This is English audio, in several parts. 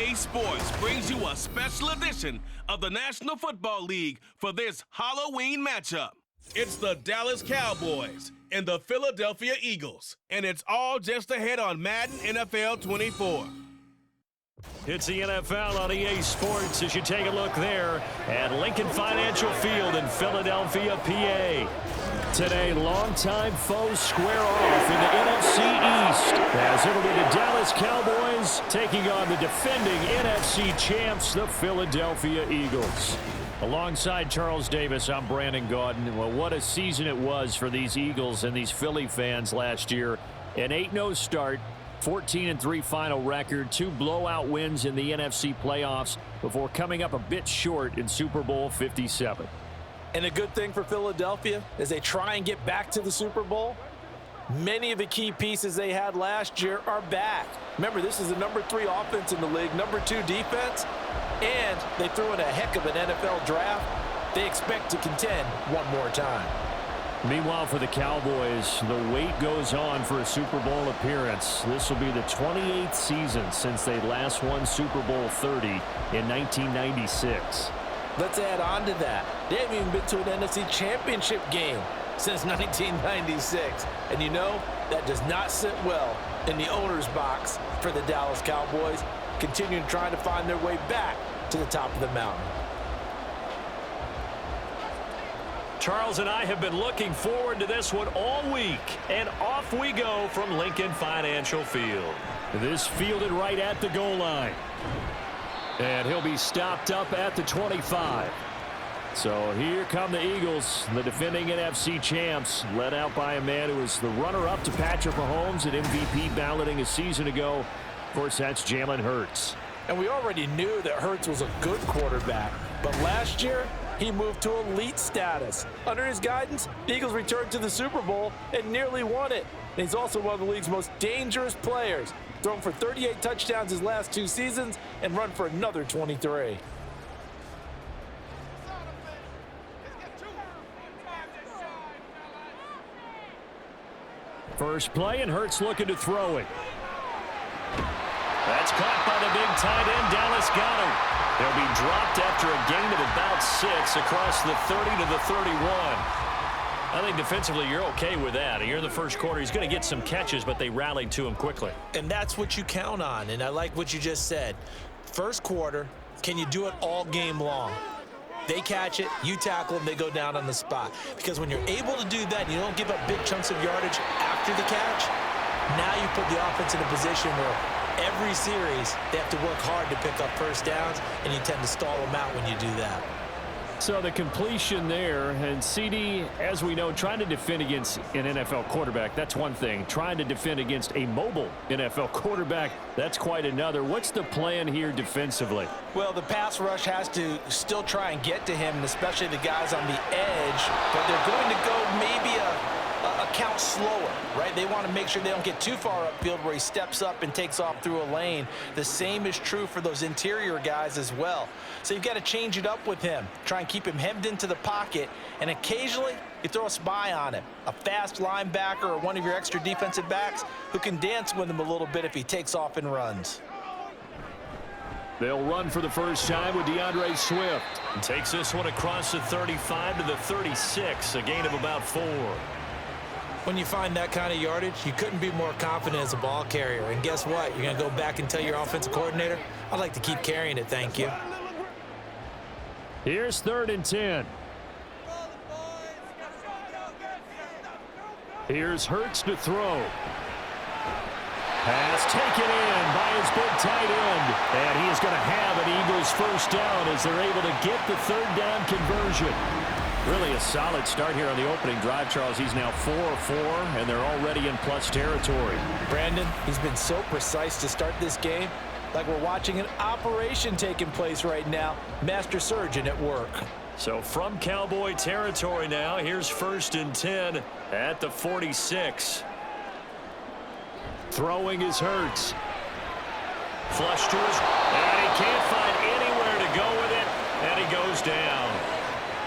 EA Sports brings you a special edition of the National Football League for this Halloween matchup. It's the Dallas Cowboys and the Philadelphia Eagles, and it's all just ahead on Madden NFL 24. It's the NFL on EA Sports as you take a look there at Lincoln Financial Field in Philadelphia, PA. Today, longtime foes square off in the NFC East as it'll be the Dallas Cowboys taking on the defending NFC champs, the Philadelphia Eagles. Alongside Charles Davis, I'm Brandon Gaudin. Well, what a season it was for these Eagles and these Philly fans last year. An 8-0 start. 14-3 final record, 2 blowout wins in the NFC playoffs before coming up a bit short in Super Bowl 57. And a good thing for Philadelphia as they try and get back to the Super Bowl, many of the key pieces they had last year are back. Remember, this is the number 3 offense in the league, number 2 defense, and they threw in a heck of an NFL draft. They expect to contend one more time. Meanwhile, for the Cowboys, the wait goes on for a Super Bowl appearance. This will be the 28th season since they last won Super Bowl 30 in 1996. Let's add on to that. They haven't even been to an NFC Championship game since 1996. And you know, that does not sit well in the owner's box for the Dallas Cowboys, continuing trying to find their way back to the top of the mountain. Charles and I have been looking forward to this one all week, and off we go from Lincoln Financial Field. This fielded right at the goal line. And he'll be stopped up at the 25. So here come the Eagles, the defending NFC champs, led out by a man who was the runner-up to Patrick Mahomes at MVP balloting a season ago. Of course, that's Jalen Hurts. And we already knew that Hurts was a good quarterback, but last year, he moved to elite status. Under his guidance, the Eagles returned to the Super Bowl and nearly won it. And he's also one of the league's most dangerous players, thrown for 38 touchdowns his last 2 seasons and run for another 23. First play, and Hurts looking to throw it. That's caught by the big tight end, Dallas Goedert. They'll be dropped after a gain of about 6 across the 30 to the 31. I think defensively you're okay with that. You're in the first quarter. He's going to get some catches, but they rallied to him quickly. And that's what you count on, and I like what you just said. First quarter, can you do it all game long? They catch it, you tackle them, they go down on the spot. Because when you're able to do that, you don't give up big chunks of yardage after the catch, now you put the offense in a position where every series, they have to work hard to pick up first downs, and you tend to stall them out when you do that. So the completion there, and CD, as we know, trying to defend against an NFL quarterback, that's one thing. Trying to defend against a mobile NFL quarterback, that's quite another. What's the plan here defensively? Well, the pass rush has to still try and get to him, and especially the guys on the edge, but they're going to go maybe a count slower, right? They want to make sure they don't get too far upfield where he steps up and takes off through a lane. The same is true for those interior guys as well. So you've got to change it up with him. Try and keep him hemmed into the pocket, and occasionally you throw a spy on him. A fast linebacker or one of your extra defensive backs who can dance with him a little bit if he takes off and runs. They'll run for the first time with DeAndre Swift. And takes this one across the 35 to the 36, a gain of about 4. When you find that kind of yardage, you couldn't be more confident as a ball carrier. And guess what? You're going to go back and tell your offensive coordinator, I'd like to keep carrying it, thank you. Here's 3rd and 10. Here's Hurts to throw. Pass taken in by his big tight end. And he is going to have an Eagles first down as they're able to get the 3rd down conversion. Really a solid start here on the opening drive, Charles. He's now 4-4, and they're already in plus territory. Brandon, he's been so precise to start this game, like we're watching an operation taking place right now. Master surgeon at work. So from Cowboy territory now, here's 1st and 10 at the 46. Throwing is Hurts. Flush to his, and he can't find anywhere to go with it, and he goes down.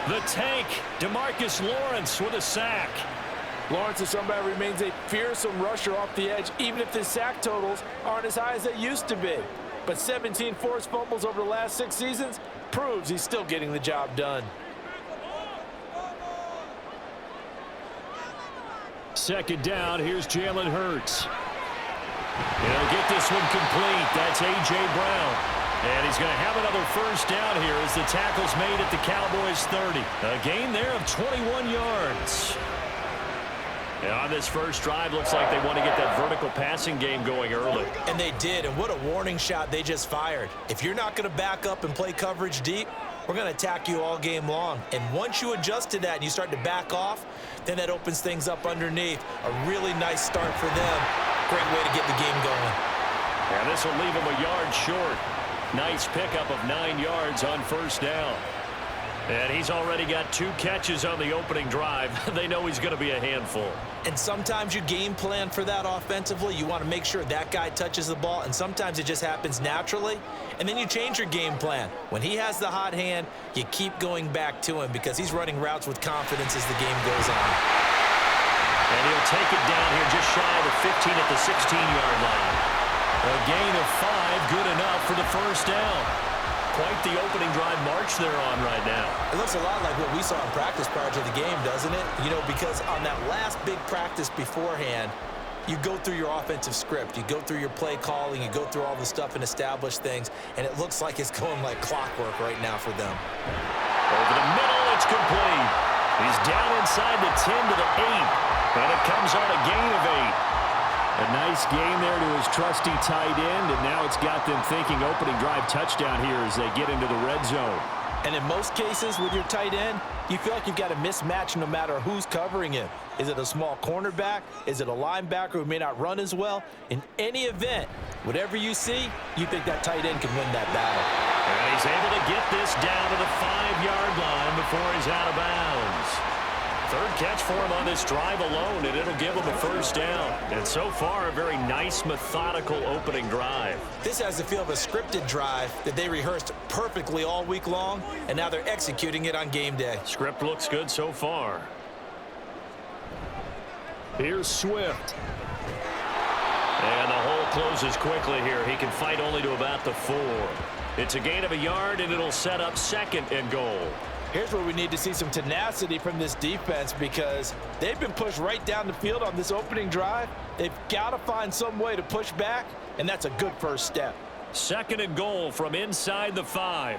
The tank, DeMarcus Lawrence with a sack. Lawrence is somebody who remains a fearsome rusher off the edge, even if the sack totals aren't as high as they used to be. but 17 forced fumbles over the last 6 seasons proves he's still getting the job done. Second down, here's Jalen Hurts. He'll get this one complete. That's A.J. Brown. And he's going to have another first down here as the tackle's made at the Cowboys 30. A gain there of 21 yards. And on this first drive, looks like they want to get that vertical passing game going early. And they did, and what a warning shot they just fired. If you're not going to back up and play coverage deep, we're going to attack you all game long. And once you adjust to that and you start to back off, then that opens things up underneath. A really nice start for them. Great way to get the game going. And this will leave him a yard short. Nice pickup of 9 yards on first down. And he's already got 2 catches on the opening drive. They know he's going to be a handful. And sometimes you game plan for that offensively. You want to make sure that guy touches the ball, and sometimes it just happens naturally. And then you change your game plan. When he has the hot hand, you keep going back to him because he's running routes with confidence as the game goes on. And he'll take it down here just shy of the 15 at the 16-yard line. A gain of 5, good enough for the first down. Quite the opening drive march they're on right now. It looks a lot like what we saw in practice prior to the game, doesn't it? You know, because on that last big practice beforehand, you go through your offensive script. You go through your play calling. You go through all the stuff and establish things. And it looks like it's going like clockwork right now for them. Over the middle, it's complete. He's down inside the 10 to the 8. And it comes on a gain of 8. A nice gain there to his trusty tight end, and now it's got them thinking opening drive touchdown here as they get into the red zone. And in most cases with your tight end, you feel like you've got a mismatch no matter who's covering him. Is it a small cornerback? Is it a linebacker who may not run as well? In any event, whatever you see, you think that tight end can win that battle. And he's able to get this down to the 5-yard line before he's out of bounds. Third catch for him on this drive alone, and it'll give him a first down. And so far, a very nice, methodical opening drive. This has the feel of a scripted drive that they rehearsed perfectly all week long, and now they're executing it on game day. Script looks good so far. Here's Swift. And the hole closes quickly here. He can fight only to about the 4. It's a gain of a yard, and it'll set up 2nd and goal. Here's where we need to see some tenacity from this defense because they've been pushed right down the field on this opening drive. They've got to find some way to push back, and that's a good first step. 2nd and goal from inside the 5.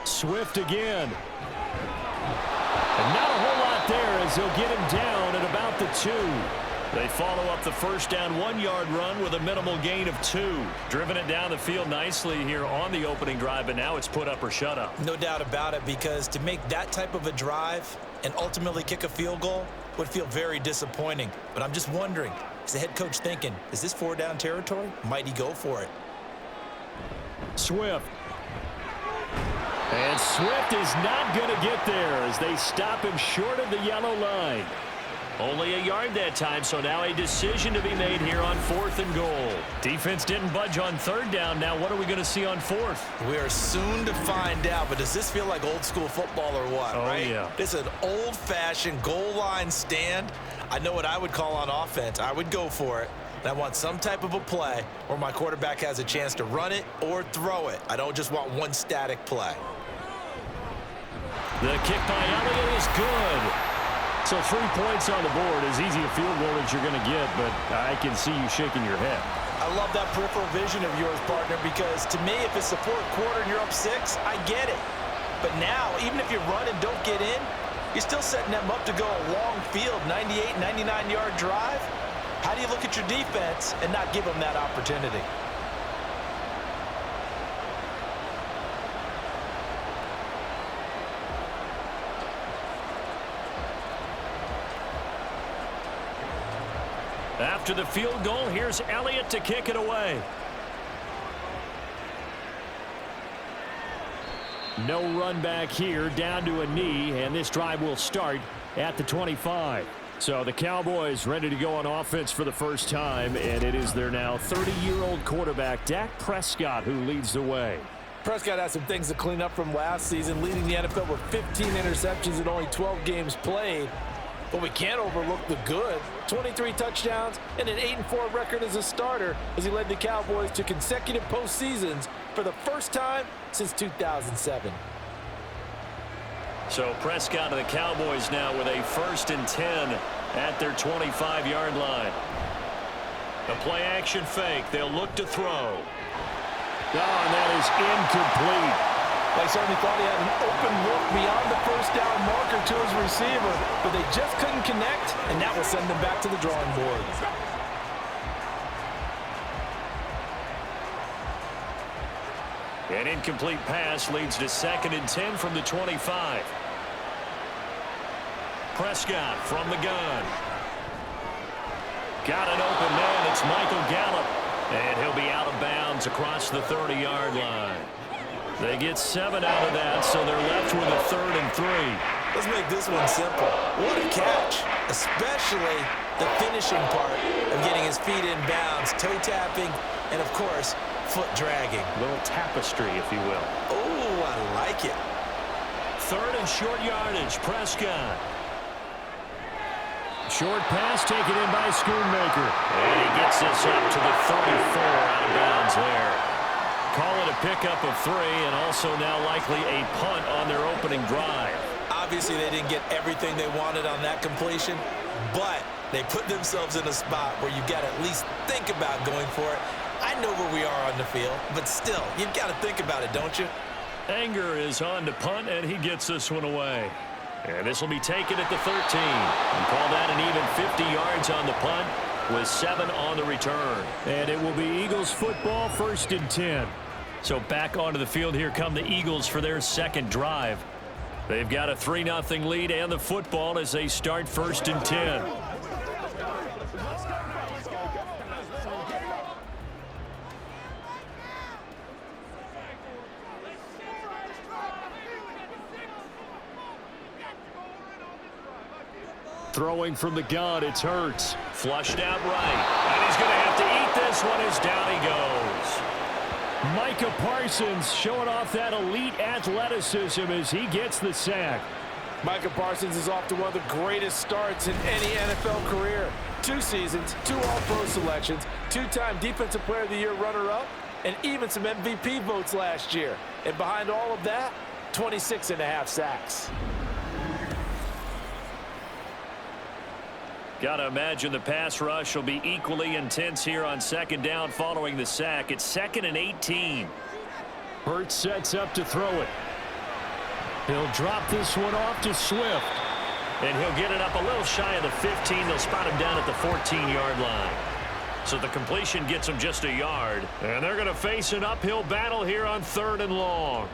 Swift again. And not a whole lot there as they'll get him down at about the 2. They follow up the first down 1-yard run with a minimal gain of 2. Driven it down the field nicely here on the opening drive, and now it's put up or shut up. No doubt about it, because to make that type of a drive and ultimately kick a field goal would feel very disappointing. But I'm just wondering, is the head coach thinking, is this 4-down territory? Might he go for it? Swift. And Swift is not going to get there as they stop him short of the yellow line. Only a yard that time, so now a decision to be made here on 4th and goal. Defense didn't budge on 3rd down. Now what are we going to see on 4th? We are soon to find out, but does this feel like old school football or what, right? Yeah. This is an old-fashioned goal line stand. I know what I would call on offense. I would go for it. And I want some type of a play where my quarterback has a chance to run it or throw it. I don't just want one static play. The kick by Elliott is good. So 3 points on the board, as easy a field goal as you're going to get, but I can see you shaking your head. I love that peripheral vision of yours, partner, because to me, if it's the 4th quarter and you're up 6, I get it. But now, even if you run and don't get in, you're still setting them up to go a long field, 98, 99-yard drive. How do you look at your defense and not give them that opportunity? After the field goal, here's Elliott to kick it away. No run back here, down to a knee, and this drive will start at the 25. So the Cowboys ready to go on offense for the first time, and it is their now 30-year-old quarterback, Dak Prescott, who leads the way. Prescott has some things to clean up from last season, leading the NFL with 15 interceptions in only 12 games played. But we can't overlook the good. 23 touchdowns and an 8-4 record as a starter as he led the Cowboys to consecutive postseasons for the first time since 2007. So Prescott and the Cowboys now with a 1st and 10 at their 25-yard line. A play-action fake. They'll look to throw. Oh, and that is incomplete. They certainly thought he had an open look beyond the first down marker to his receiver, but they just couldn't connect, and that will send them back to the drawing board. An incomplete pass leads to 2nd and 10 from the 25. Prescott from the gun. Got an open man. It's Michael Gallup, and he'll be out of bounds across the 30-yard line. They get 7 out of that, so they're left with a 3rd and 3. Let's make this one simple. What a catch, especially the finishing part of getting his feet in bounds, toe tapping, and of course, foot dragging. A little tapestry, if you will. Oh, I like it. 3rd and short yardage, Prescott. Short pass taken in by Schoonmaker. And he gets this up to the 34 out of bounds there. Call it a pickup of 3, and also now likely a punt on their opening drive. Obviously, they didn't get everything they wanted on that completion, but they put themselves in a spot where you've got to at least think about going for it. I know where we are on the field, but still, you've got to think about it, don't you? Anger is on to punt, and he gets this one away. And this will be taken at the 13. And call that an even 50 yards on the punt with 7 on the return. And it will be Eagles football, 1st and 10. So back onto the field, here come the Eagles for their 2nd drive. They've got a 3-0 lead and the football as they start 1st and 10. Throwing from the gun, it's Hurts. Flushed out right. And he's going to have to eat this one as down he goes. Micah Parsons showing off that elite athleticism as he gets the sack. Micah Parsons is off to one of the greatest starts in any NFL career. 2 seasons, 2 All-Pro selections, 2-time Defensive Player of the Year runner-up, and even some MVP votes last year. And behind all of that, 26.5 sacks. Got to imagine the pass rush will be equally intense here on 2nd down following the sack. It's 2nd and 18. Hurts sets up to throw it. He'll drop this one off to Swift. And he'll get it up a little shy of the 15. They'll spot him down at the 14-yard line. So the completion gets him just a yard. And they're going to face an uphill battle here on 3rd and long.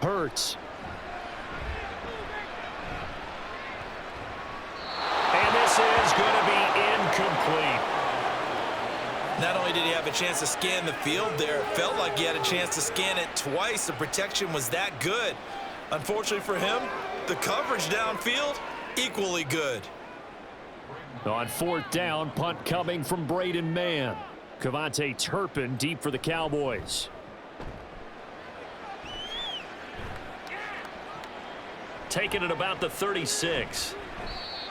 Hurts. And this is going to be incomplete. Not only did he have a chance to scan the field there, it felt like he had a chance to scan it twice. The protection was that good. Unfortunately for him, the coverage downfield, equally good. On 4th down, punt coming from Braden Mann. Kevontae Turpin deep for the Cowboys. Taking it about the 36.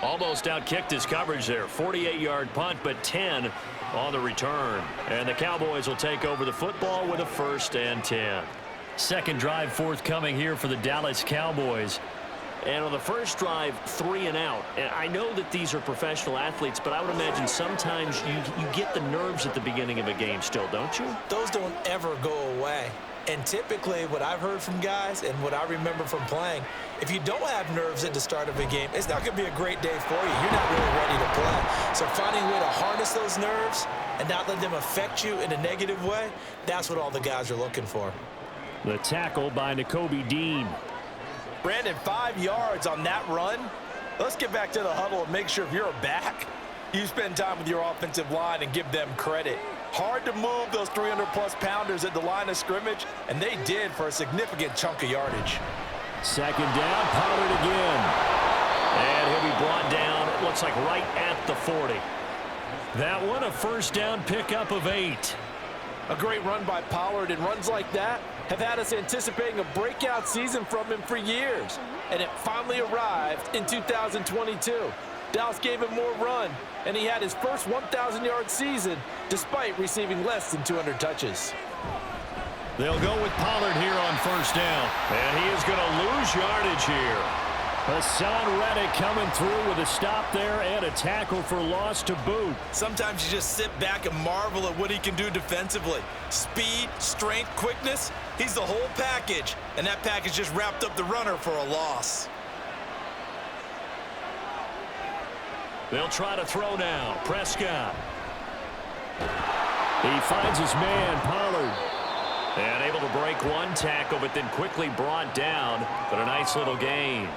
Almost outkicked his coverage there. 48-yard punt, but 10 on the return. And the Cowboys will take over the football with a 1st and 10. 2nd drive forthcoming here for the Dallas Cowboys. And on the first drive, 3 and out. And I know that these are professional athletes, but I would imagine sometimes you get the nerves at the beginning of a game still, don't you? Those don't ever go away. And typically what I've heard from guys and what I remember from playing, if you don't have nerves at the start of a game, it's not going to be a great day for you. You're not really ready to play. So finding a way to harness those nerves and not let them affect you in a negative way, that's what all the guys are looking for. The tackle by Nakobe Dean. Brandon, 5 yards on that run. Let's get back to the huddle and make sure if you're back, you spend time with your offensive line and give them credit. Hard to move those 300-plus pounders at the line of scrimmage, and they did for a significant chunk of yardage. 2nd down, Pollard again. And he'll be brought down, it looks like right at the 40. That one a 1st down pickup of 8. A great run by Pollard, and runs like that have had us anticipating a breakout season from him for years. And it finally arrived in 2022. Dallas gave him more run, and he had his first 1,000-yard season despite receiving less than 200 touches. They'll go with Pollard here on first down. And he is going to lose yardage here. Hassan Reddick coming through with a stop there and a tackle for loss to boot. Sometimes you just sit back and marvel at what he can do defensively. Speed, strength, quickness, he's the whole package. And that package just wrapped up the runner for a loss. They'll try to throw now. Prescott. He finds his man, Pollard. And able to break one tackle, but then quickly brought down. But a nice little gain.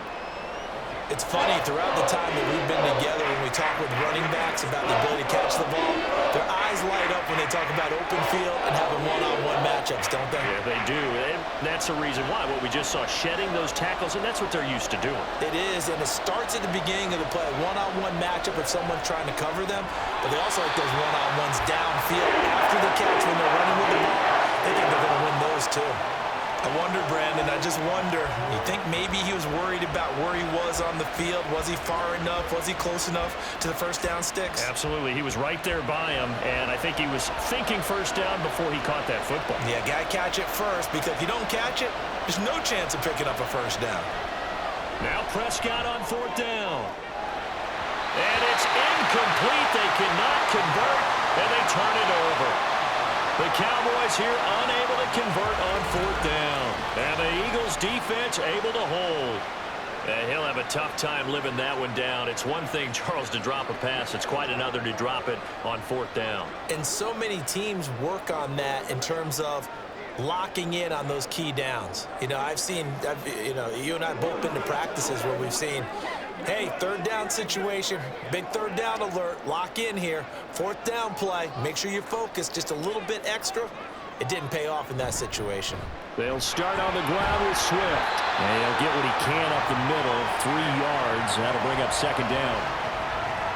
It's funny, throughout the time that we've been together, when we talk with running backs about the ability to catch the ball, their eyes light up when they talk about open field and having one-on-one matchups, don't they? Yeah, they do. And that's the reason why. What we just saw, shedding those tackles, and that's what they're used to doing. It is, and it starts at the beginning of the play. One-on-one matchup if someone's trying to cover them, but they also like those one-on-ones downfield after the catch when they're running with the ball. They think they're going to win those too. I wonder, Brandon, I just wonder, you think maybe he was worried about where he was on the field? Was he far enough? Was he close enough to the first down sticks? Absolutely. He was right there by him, and I think he was thinking first down before he caught that football. Yeah, got to catch it first, because if you don't catch it, there's no chance of picking up a first down. Now Prescott on fourth down. And it's incomplete. They cannot convert, and they turn it over. The Cowboys here unable to convert on fourth down. And the Eagles defense able to hold. And he'll have a tough time living that one down. It's one thing, Charles, to drop a pass. It's quite another to drop it on fourth down. And so many teams work on that in terms of locking in on those key downs. You know, you and I both been to practices where we've seen, hey, third down situation, big third down alert, lock in here, fourth down play, make sure you focus just a little bit extra. It didn't pay off in that situation. They'll start on the ground with Swift. And he'll get what he can up the middle, 3 yards. That'll bring up second down.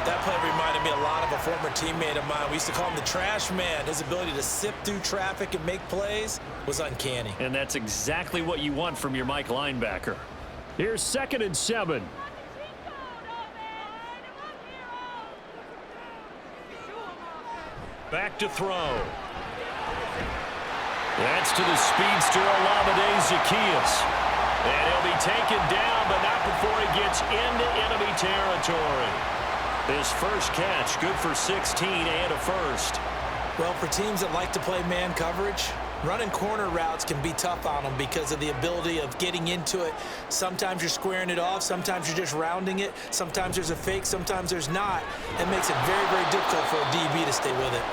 That play reminded me a lot of a former teammate of mine. We used to call him the trash man. His ability to sift through traffic and make plays was uncanny. And that's exactly what you want from your Mike linebacker. Here's 2nd and 7. Back to throw. That's to the speedster, Olamide Zaccheaus. And he'll be taken down, but not before he gets into enemy territory. His first catch, good for 16 and a first. Well, for teams that like to play man coverage, running corner routes can be tough on them because of the ability of getting into it. Sometimes you're squaring it off. Sometimes you're just rounding it. Sometimes there's a fake. Sometimes there's not. It makes it very, very difficult for a DB to stay with it.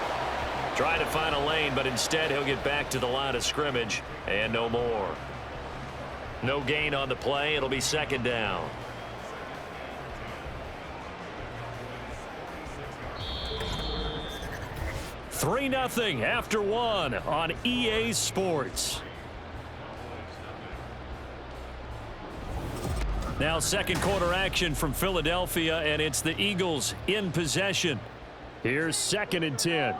Try to find a lane, but instead he'll get back to the line of scrimmage and no more. No gain on the play. It'll be second down. Three 3-0 after one on EA Sports. Now second quarter action from Philadelphia, and it's the Eagles in possession. Here's 2nd and 10.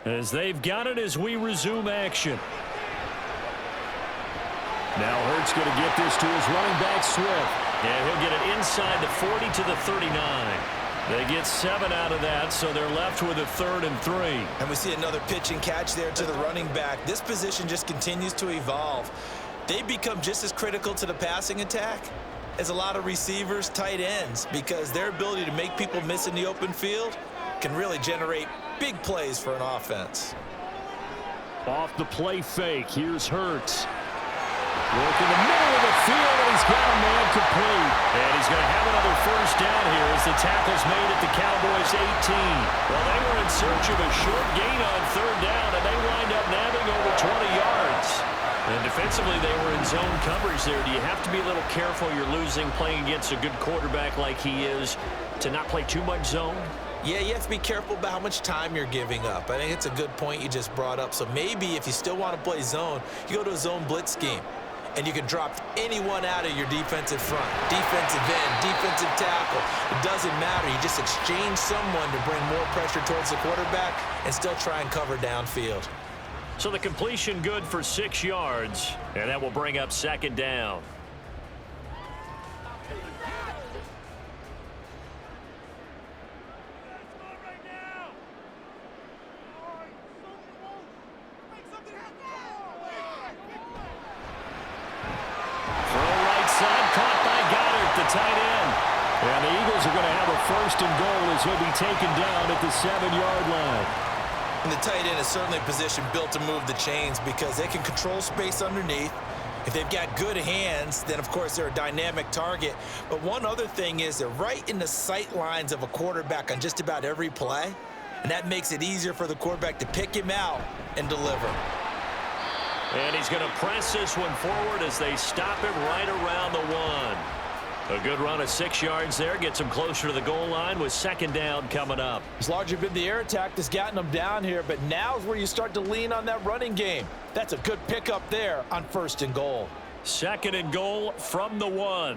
As they've got it as we resume action. Now Hurts going to get this to his running back, Swift. And he'll get it inside the 40 to the 39. They get 7 out of that, so they're left with a 3rd and 3. And we see another pitch and catch there to the running back. This position just continues to evolve. They become just as critical to the passing attack as a lot of receivers, tight ends, because their ability to make people miss in the open field can really generate big plays for an offense. Off the play fake, here's Hurts. Work in the middle of the field, and he's got a man complete. And he's going to have another first down here as the tackle's made at the Cowboys' 18. Well, they were in search of a short gain on third down, and they wind up nabbing over 20 yards. And defensively, they were in zone coverage there. Do you have to be a little careful? You're losing, playing against a good quarterback like he is, to not play too much zone? Yeah, you have to be careful about how much time you're giving up. I think it's a good point you just brought up. So maybe if you still want to play zone, you go to a zone blitz scheme. And you can drop anyone out of your defensive front, defensive end, defensive tackle. It doesn't matter. You just exchange someone to bring more pressure towards the quarterback and still try and cover downfield. So the completion good for 6 yards, and that will bring up second down. Tight end. And the Eagles are going to have a 1st and goal as he'll be taken down at the 7-yard line. And the tight end is certainly a position built to move the chains because they can control space underneath. If they've got good hands, then of course they're a dynamic target. But one other thing is they're right in the sight lines of a quarterback on just about every play. And that makes it easier for the quarterback to pick him out and deliver. And he's going to press this one forward as they stop him right around the 1. A good run of 6 yards there. Gets him closer to the goal line with second down coming up. It's largely been the air attack that's gotten them down here, but now is where you start to lean on that running game. That's a good pickup there on 1st and goal. 2nd and goal from the 1.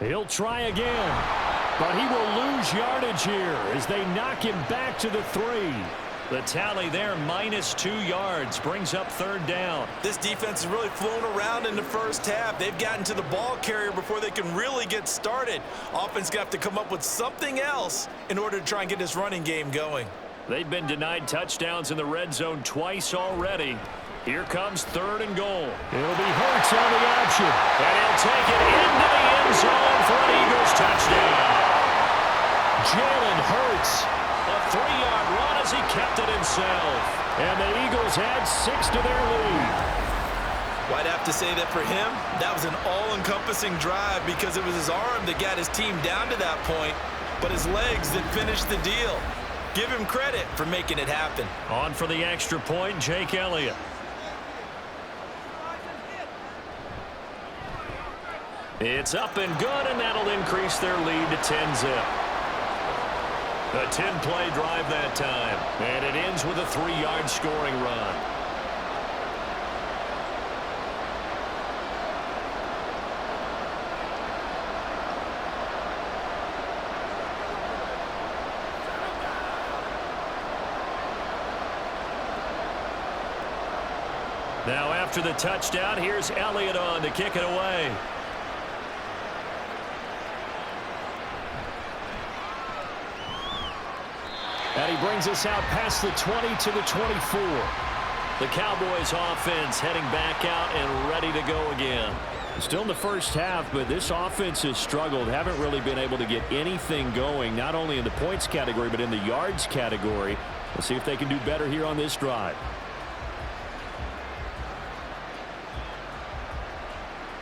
He'll try again, but he will lose yardage here as they knock him back to the 3. The tally there, -2 yards, brings up 3rd down. This defense has really flown around in the first half. They've gotten to the ball carrier before they can really get started. Offense got to come up with something else in order to try and get this running game going. They've been denied touchdowns in the red zone twice already. Here comes 3rd and goal. It'll be Hurts on the option. And he'll take it into the end zone for an Eagles touchdown. Jalen Hurts. A 3-yard run as he kept it himself. And the Eagles add 6 to their lead. Well, I'd have to say that for him, that was an all-encompassing drive because it was his arm that got his team down to that point, but his legs that finished the deal. Give him credit for making it happen. On for the extra point, Jake Elliott. It's up and good, and that'll increase their lead to 10-zip. A 10-play drive that time, and it ends with a 3-yard scoring run. Now after the touchdown, here's Elliott on to kick it away. And he brings us out past the 20 to the 24. The Cowboys offense heading back out and ready to go again. Still in the first half, but this offense has struggled. Haven't really been able to get anything going, not only in the points category, but in the yards category. Let's see if they can do better here on this drive.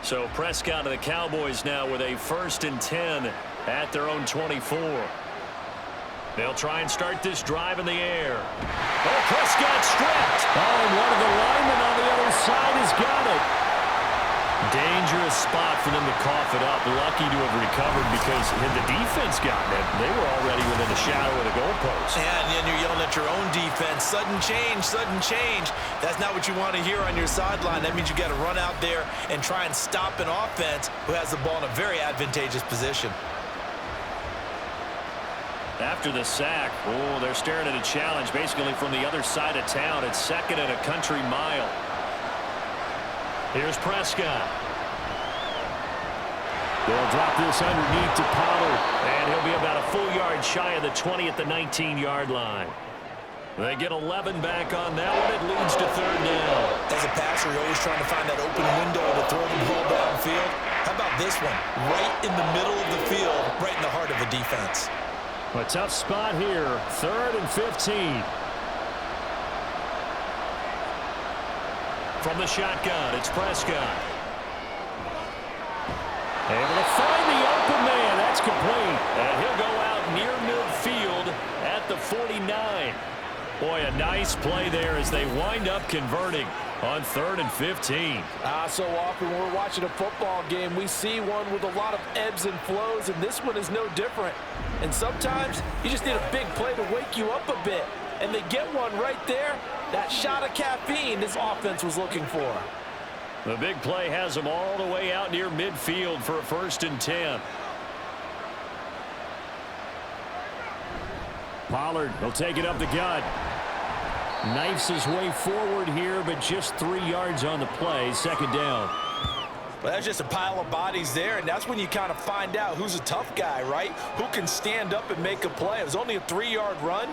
So Prescott of the Cowboys now with a 1st and 10 at their own 24. They'll try and start this drive in the air. Oh, Prescott stripped. Oh, and one of the linemen on the other side has got it. Dangerous spot for them to cough it up. Lucky to have recovered because had the defense gotten it, they were already within the shadow of the goalpost. And then you're yelling at your own defense. Sudden change, sudden change. That's not what you want to hear on your sideline. That means you got to run out there and try and stop an offense who has the ball in a very advantageous position. After the sack, oh, they're staring at a challenge basically from the other side of town. It's 2nd and a country mile. Here's Prescott. They'll drop this underneath to Pollard. And he'll be about a full yard shy of the 20 at the 19-yard line. They get 11 back on that one. It leads to 3rd down. As a passer, you're always trying to find that open window to throw the ball downfield. How about this one? Right in the middle of the field, right in the heart of a defense. A tough spot here. 3rd and 15. From the shotgun, it's Prescott. Able to find the open man. That's complete. And he'll go out near midfield at the 49. Boy, a nice play there as they wind up converting on 3rd and 15. So often when we're watching a football game, we see one with a lot of ebbs and flows, and this one is no different. And sometimes you just need a big play to wake you up a bit. And they get one right there. That shot of caffeine this offense was looking for. The big play has them all the way out near midfield for a 1st and 10. Pollard will take it up the gut. Knifes his way forward here, but just 3 yards on the play. Second down. Well, that's just a pile of bodies there, and that's when you kind of find out who's a tough guy, right? Who can stand up and make a play. It was only a 3-yard run,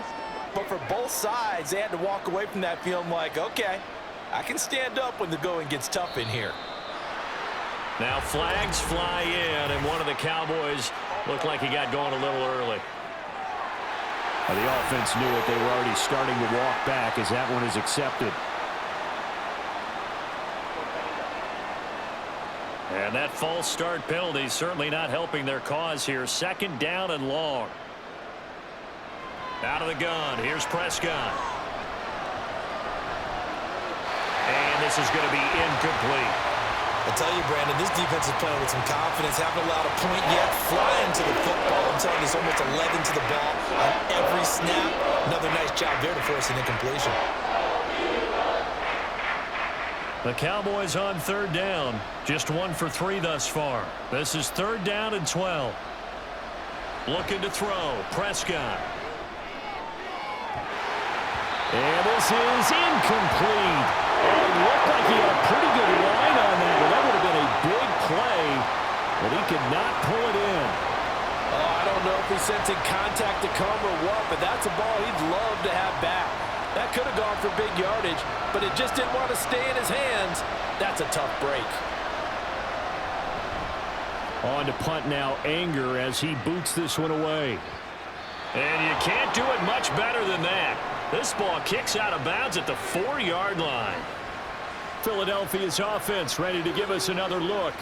but for both sides, they had to walk away from that feeling like, okay, I can stand up when the going gets tough in here. Now flags fly in, and one of the Cowboys looked like he got going a little early. Well, the offense knew it. They were already starting to walk back as that one is accepted. And that false start penalty certainly not helping their cause here. Second down and long. Out of the gun. Here's Prescott. And this is going to be incomplete. I tell you, Brandon, this defense is playing with some confidence. Haven't allowed a point yet. Flying to the football. I'm telling you, it's almost 11 to the ball on every snap. Another nice job there to force an incompletion. The Cowboys on third down. Just 1 for 3 thus far. This is third down and 12. Looking to throw. Prescott. And this is incomplete. It looked like he had a pretty good line on that. Well, that would have been a big play, but he could not pull it in. Oh, I don't know if he's sensing contact to come or what, but that's a ball he'd love to have back. That could have gone for big yardage, but it just didn't want to stay in his hands. That's a tough break. On to punt now, Anger, as he boots this one away. And you can't do it much better than that. This ball kicks out of bounds at the 4-yard line. Philadelphia's offense ready to give us another look.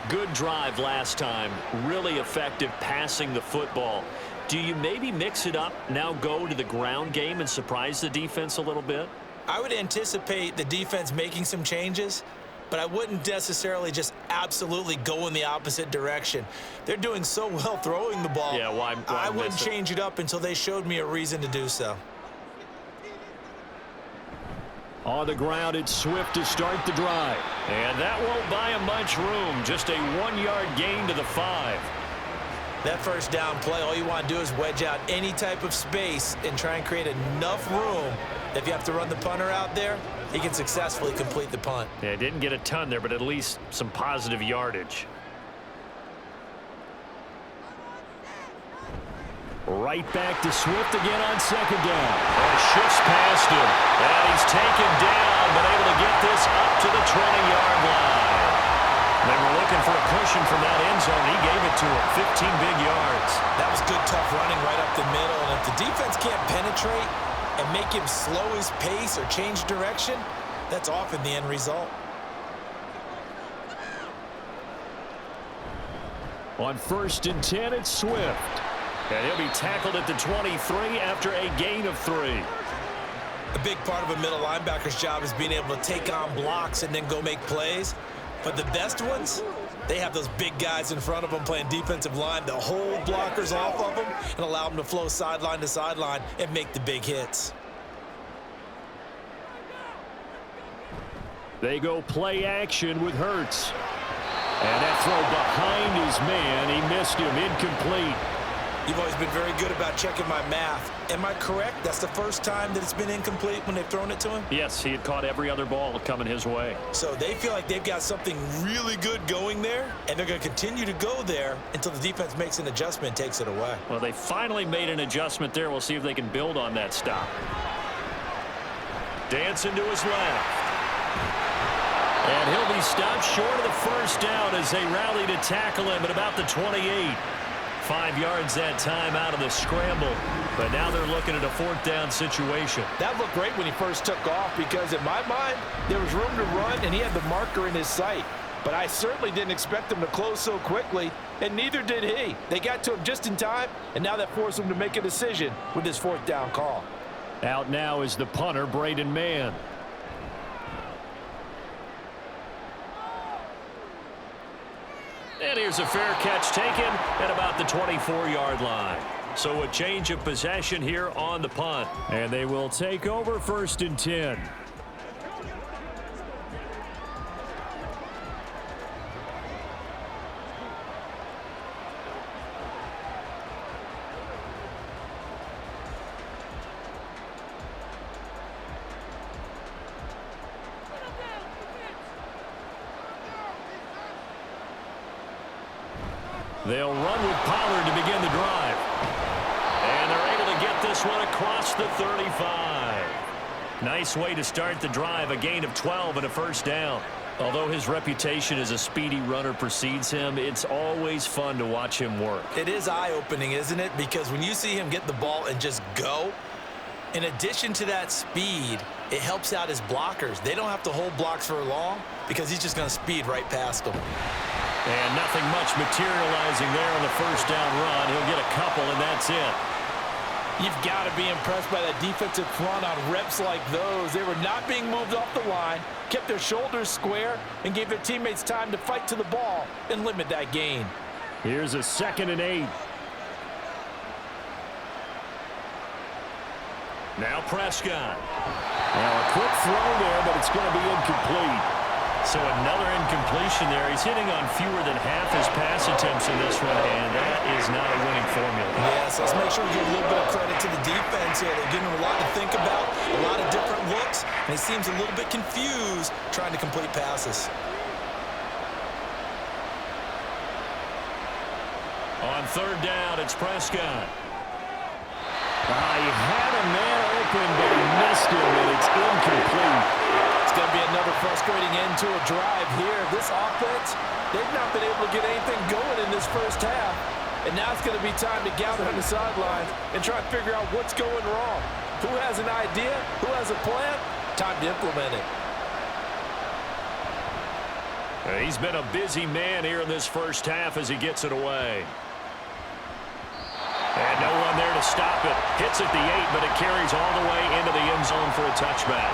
Good drive last time. Really effective passing the football. Do you maybe mix it up, now go to the ground game and surprise the defense a little bit? I would anticipate the defense making some changes, but I wouldn't necessarily just absolutely go in the opposite direction. They're doing so well throwing the ball. Yeah, why I wouldn't change it up until they showed me a reason to do so. On the ground, it's Swift to start the drive. And that won't buy him much room. Just a 1-yard gain to the 5. That first down play, all you want to do is wedge out any type of space and try and create enough room that if you have to run the punter out there, he can successfully complete the punt. Yeah, didn't get a ton there, but at least some positive yardage. Right back to Swift again on second down. And shifts past him. And he's taken down, but able to get this up to the 20-yard line. They were looking for a cushion from that end zone. He gave it to him. 15 big yards. That was good, tough running right up the middle. And if the defense can't penetrate and make him slow his pace or change direction, that's often the end result. On 1st and 10, it's Swift. And he'll be tackled at the 23 after a gain of 3. A big part of a middle linebacker's job is being able to take on blocks and then go make plays. But the best ones, they have those big guys in front of them playing defensive line to hold blockers off of them and allow them to flow sideline to sideline and make the big hits. They go play action with Hurts. And that throw behind his man. He missed him. Incomplete. You've always been very good about checking my math. Am I correct? That's the first time that it's been incomplete when they've thrown it to him? Yes, he had caught every other ball coming his way. So they feel like they've got something really good going there, and they're going to continue to go there until the defense makes an adjustment and takes it away. Well, they finally made an adjustment there. We'll see if they can build on that stop. Dancing to his left. And he'll be stopped short of the first down as they rally to tackle him at about the 28. 5 yards that time out of the scramble. But now they're looking at a 4th down situation. That looked great when he first took off because in my mind, there was room to run and he had the marker in his sight. But I certainly didn't expect him to close so quickly, and neither did he. They got to him just in time, and now that forced him to make a decision with his 4th down call. Out now is the punter, Braden Mann. And here's a fair catch taken at about the 24-yard line. So a change of possession here on the punt. And they will take over 1st and 10. They'll run with Pollard to begin the drive. And they're able to get this one across the 35. Nice way to start the drive, a gain of 12 and a first down. Although his reputation as a speedy runner precedes him, it's always fun to watch him work. It is eye-opening, isn't it? Because when you see him get the ball and just go, in addition to that speed, it helps out his blockers. They don't have to hold blocks for long because he's just going to speed right past them. And nothing much materializing there on the first down run. He'll get a couple, and that's it. You've got to be impressed by that defensive front on reps like those. They were not being moved off the line, kept their shoulders square, and gave their teammates time to fight to the ball and limit that gain. Here's a 2nd and 8. Now Prescott. Now a quick throw there, but it's going to be incomplete. So another incompletion there. He's hitting on fewer than half his pass attempts in this one, and that is not a winning formula. Yes, let's make sure we give a little bit of credit to the defense here. They're giving him a lot to think about, a lot of different looks, and he seems a little bit confused trying to complete passes. On 3rd down, it's Prescott. He had a man open, but he missed him, and it's incomplete. It's going to be another frustrating end to a drive here. This offense, they've not been able to get anything going in this first half. And now it's going to be time to gather on the sidelines and try and figure out what's going wrong. Who has an idea? Who has a plan? Time to implement it. He's been a busy man here in this first half as he gets it away. And no one there to stop it. Hits at the 8, but it carries all the way into the end zone for a touchback.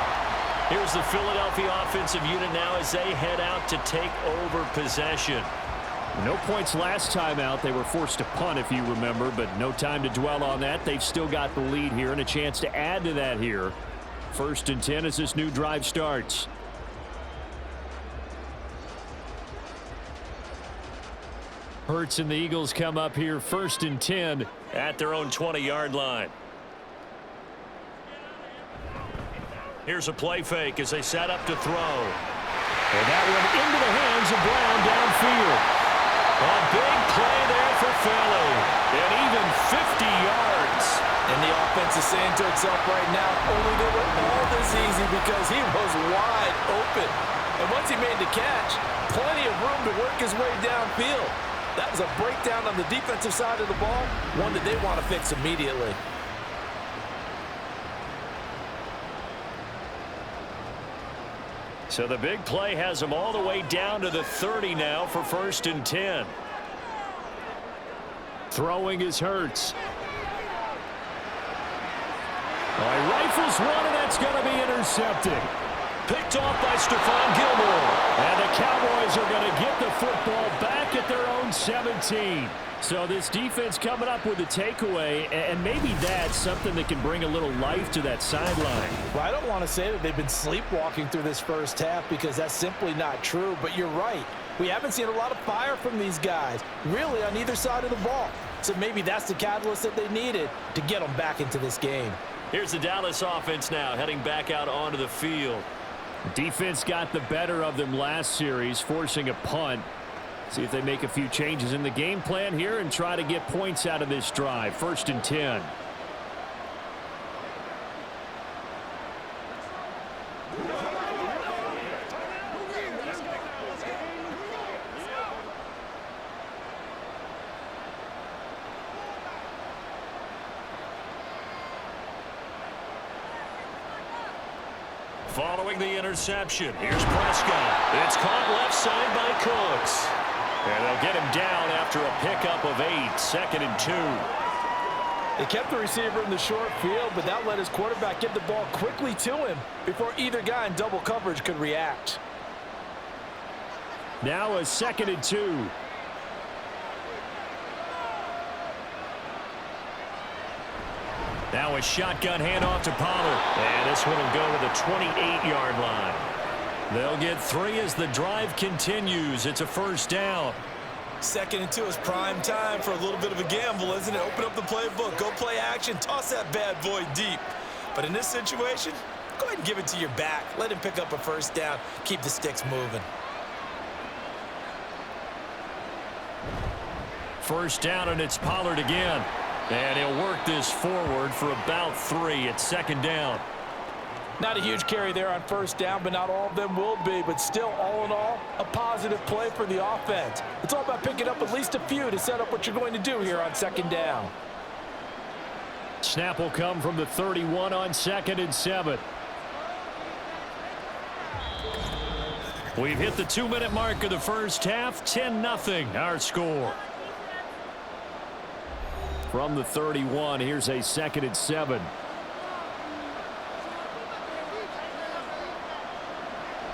Here's the Philadelphia offensive unit now as they head out to take over possession. No points last time out. They were forced to punt, if you remember, but no time to dwell on that. They've still got the lead here and a chance to add to that here. 1st and 10 as this new drive starts. Hurts and the Eagles come up here 1st and 10 at their own 20-yard line. Here's a play fake as they set up to throw. And that one into the hands of Brown downfield. A big play there for Philly. And even 50 yards. And the offense is saying to itself right now, only they were all this easy because he was wide open. And once he made the catch, plenty of room to work his way downfield. That was a breakdown on the defensive side of the ball, one that they want to fix immediately. So the big play has them all the way down to the 30 now for 1st and 10. Throwing is Hurts. He rifles one, and that's going to be intercepted. Picked off by Stephon Gilmore. And the Cowboys are going to get the football back at their own 17. So this defense coming up with a takeaway, and maybe that's something that can bring a little life to that sideline. Well, I don't want to say that they've been sleepwalking through this first half because that's simply not true, but you're right. We haven't seen a lot of fire from these guys, really on either side of the ball. So maybe that's the catalyst that they needed to get them back into this game. Here's the Dallas offense now heading back out onto the field. Defense got the better of them last series, forcing a punt. See if they make a few changes in the game plan here and try to get points out of this drive. 1st and 10. Following the interception, here's Prescott. It's caught left side by Cooks. And they'll get him down after a pickup of 8, 2nd and 2. They kept the receiver in the short field, but that let his quarterback get the ball quickly to him before either guy in double coverage could react. Now a 2nd and 2. Now a shotgun handoff to Pollard. And this one will go to the 28-yard line. They'll get 3 as the drive continues. It's a first down. 2nd and 2 is prime time for a little bit of a gamble, isn't it? Open up the playbook, go play action, toss that bad boy deep. But in this situation, go ahead and give it to your back. Let him pick up a first down. Keep the sticks moving. first down, and it's Pollard again. And he'll work this forward for about 3. It's second down. Not a huge carry there on first down, but not all of them will be. But still, all in all, a positive play for the offense. It's all about picking up at least a few to set up what you're going to do here on second down. Snap will come from the 31 on 2nd and 7. We've hit the 2-minute mark of the first half. 10-0 our score. From the 31, here's a 2nd and 7.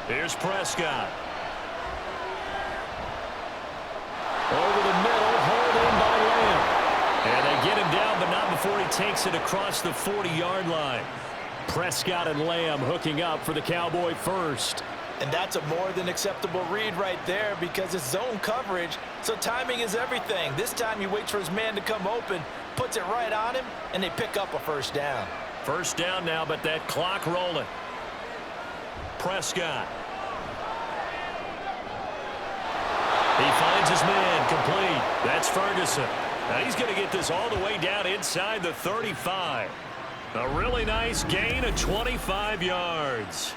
Here's Prescott. Over the middle, hauled in by Lamb. And they get him down, but not before he takes it across the 40-yard line. Prescott and Lamb hooking up for the Cowboy first. And that's a more than acceptable read right there because it's zone coverage, so timing is everything. This time he waits for his man to come open, puts it right on him, and they pick up a first down. First down now, but that clock rolling. Prescott. He finds his man complete. That's Ferguson. Now he's going to get this all the way down inside the 35. A really nice gain of 25 yards.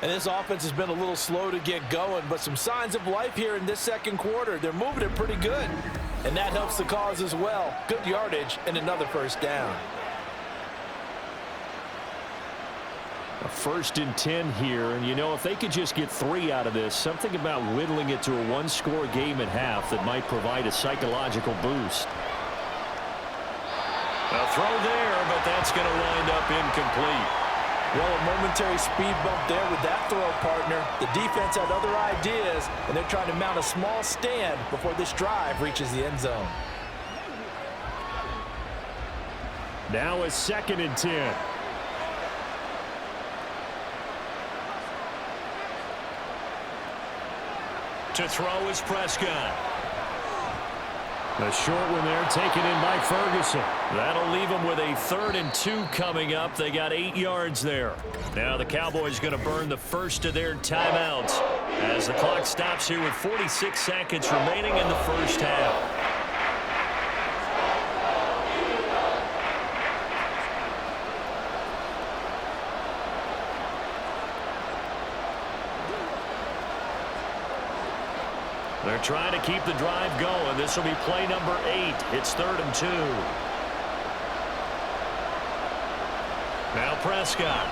And this offense has been a little slow to get going, but some signs of life here in this second quarter. They're moving it pretty good, and that helps the cause as well. Good yardage and another first down. A 1st and 10 here, and you know, if they could just get 3 out of this, something about whittling it to a 1-score game at half that might provide a psychological boost. A throw there, but that's going to wind up incomplete. Well, a momentary speed bump there with that throw, partner. The defense had other ideas, and they're trying to mount a small stand before this drive reaches the end zone. Now a 2nd and 10. To throw is Prescott. The short one there taken in by Ferguson. That'll leave them with a 3rd and 2 coming up. They got 8 yards there. Now the Cowboys going to burn the first of their timeouts as the clock stops here with 46 seconds remaining in the first half. They're trying to keep the drive going. This will be play number 8. It's 3rd and 2. Now Prescott.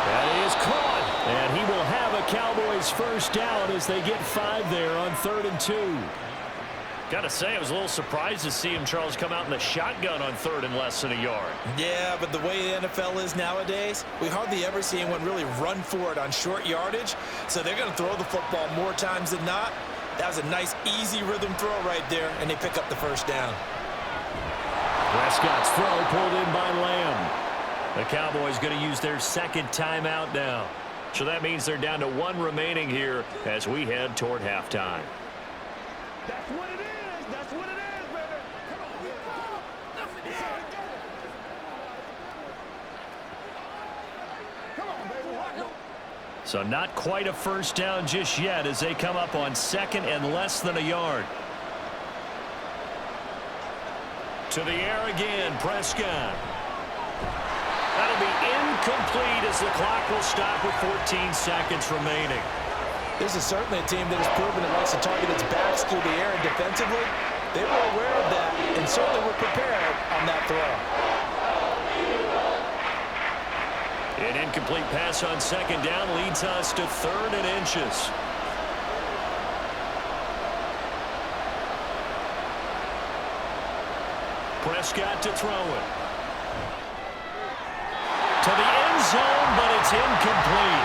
That is caught. And he will have a Cowboys first down as they get 5 there on 3rd and 2. Got to say, I was a little surprised to see him, Charles, come out in the shotgun on 3rd and less than a yard. Yeah, but the way the NFL is nowadays, we hardly ever see anyone really run for it on short yardage. So they're going to throw the football more times than not. That was a nice, easy rhythm throw right there, and they pick up the first down. Prescott's throw pulled in by Lamb. The Cowboys going to use their 2nd timeout now. So that means they're down to 1 remaining here as we head toward halftime. That's what it is. That's what it is, baby. Come on, baby. So not quite a first down just yet as they come up on 2nd and less than a yard. To the air again, Prescott. That'll be incomplete as the clock will stop with 14 seconds remaining. This is certainly a team that has proven it likes to target its backs through the air, and defensively, they were aware of that and certainly were prepared on that throw. An incomplete pass on 2nd down leads us to 3rd and inches. Prescott to throw it. To the end zone, but it's incomplete.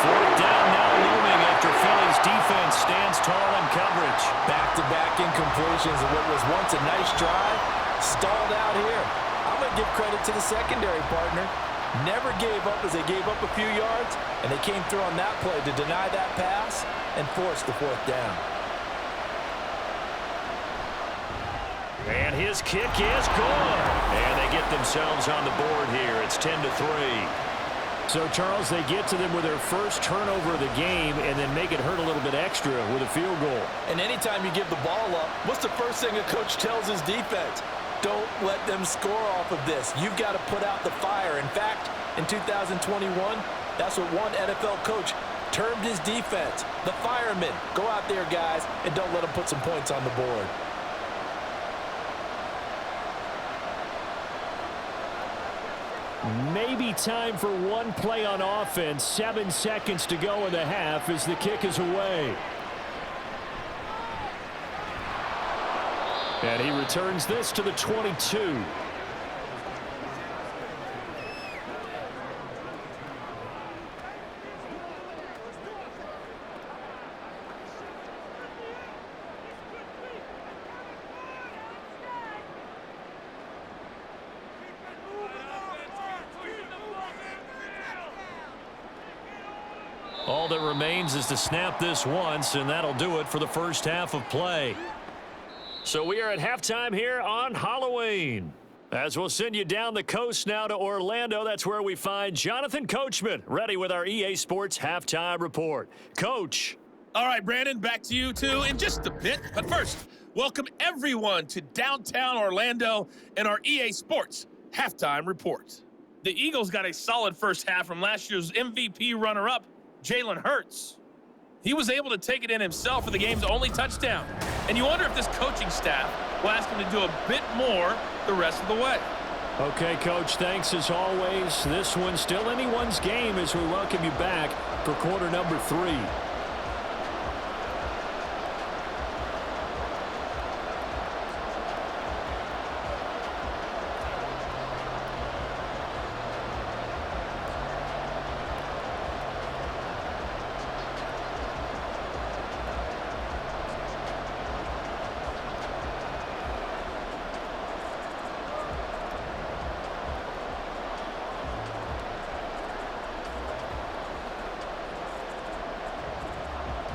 4th down now looming after Philly's defense stands tall in coverage. Back-to-back incompletions of what was once a nice drive, stalled out here. I'm going to give credit to the secondary, partner. Never gave up as they gave up a few yards, and they came through on that play to deny that pass and force the 4th down. And his kick is good. And they get themselves on the board here. It's 10-3. So, Charles, they get to them with their first turnover of the game and then make it hurt a little bit extra with a field goal. And anytime you give the ball up, what's the first thing a coach tells his defense? Don't let them score off of this. You've got to put out the fire. In fact, in 2021, that's what one NFL coach termed his defense, the firemen. Go out there, guys, and don't let them put some points on the board. Maybe time for one play on offense. 7 seconds to go in the half as the kick is away. And he returns this to the 22. All that remains is to snap this once, and that'll do it for the first half of play. So we are at halftime here on Halloween. As we'll send you down the coast now to Orlando, that's where we find Jonathan Coachman, ready with our EA Sports Halftime Report. Coach. All right, Brandon, back to you two in just a bit. But first, welcome everyone to downtown Orlando and our EA Sports Halftime Report. The Eagles got a solid first half from last year's MVP runner-up, Jalen Hurts. He was able to take it in himself for the game's only touchdown. And you wonder if this coaching staff will ask him to do a bit more the rest of the way. Okay, Coach, thanks as always. This one's still anyone's game as we welcome you back for quarter number 3.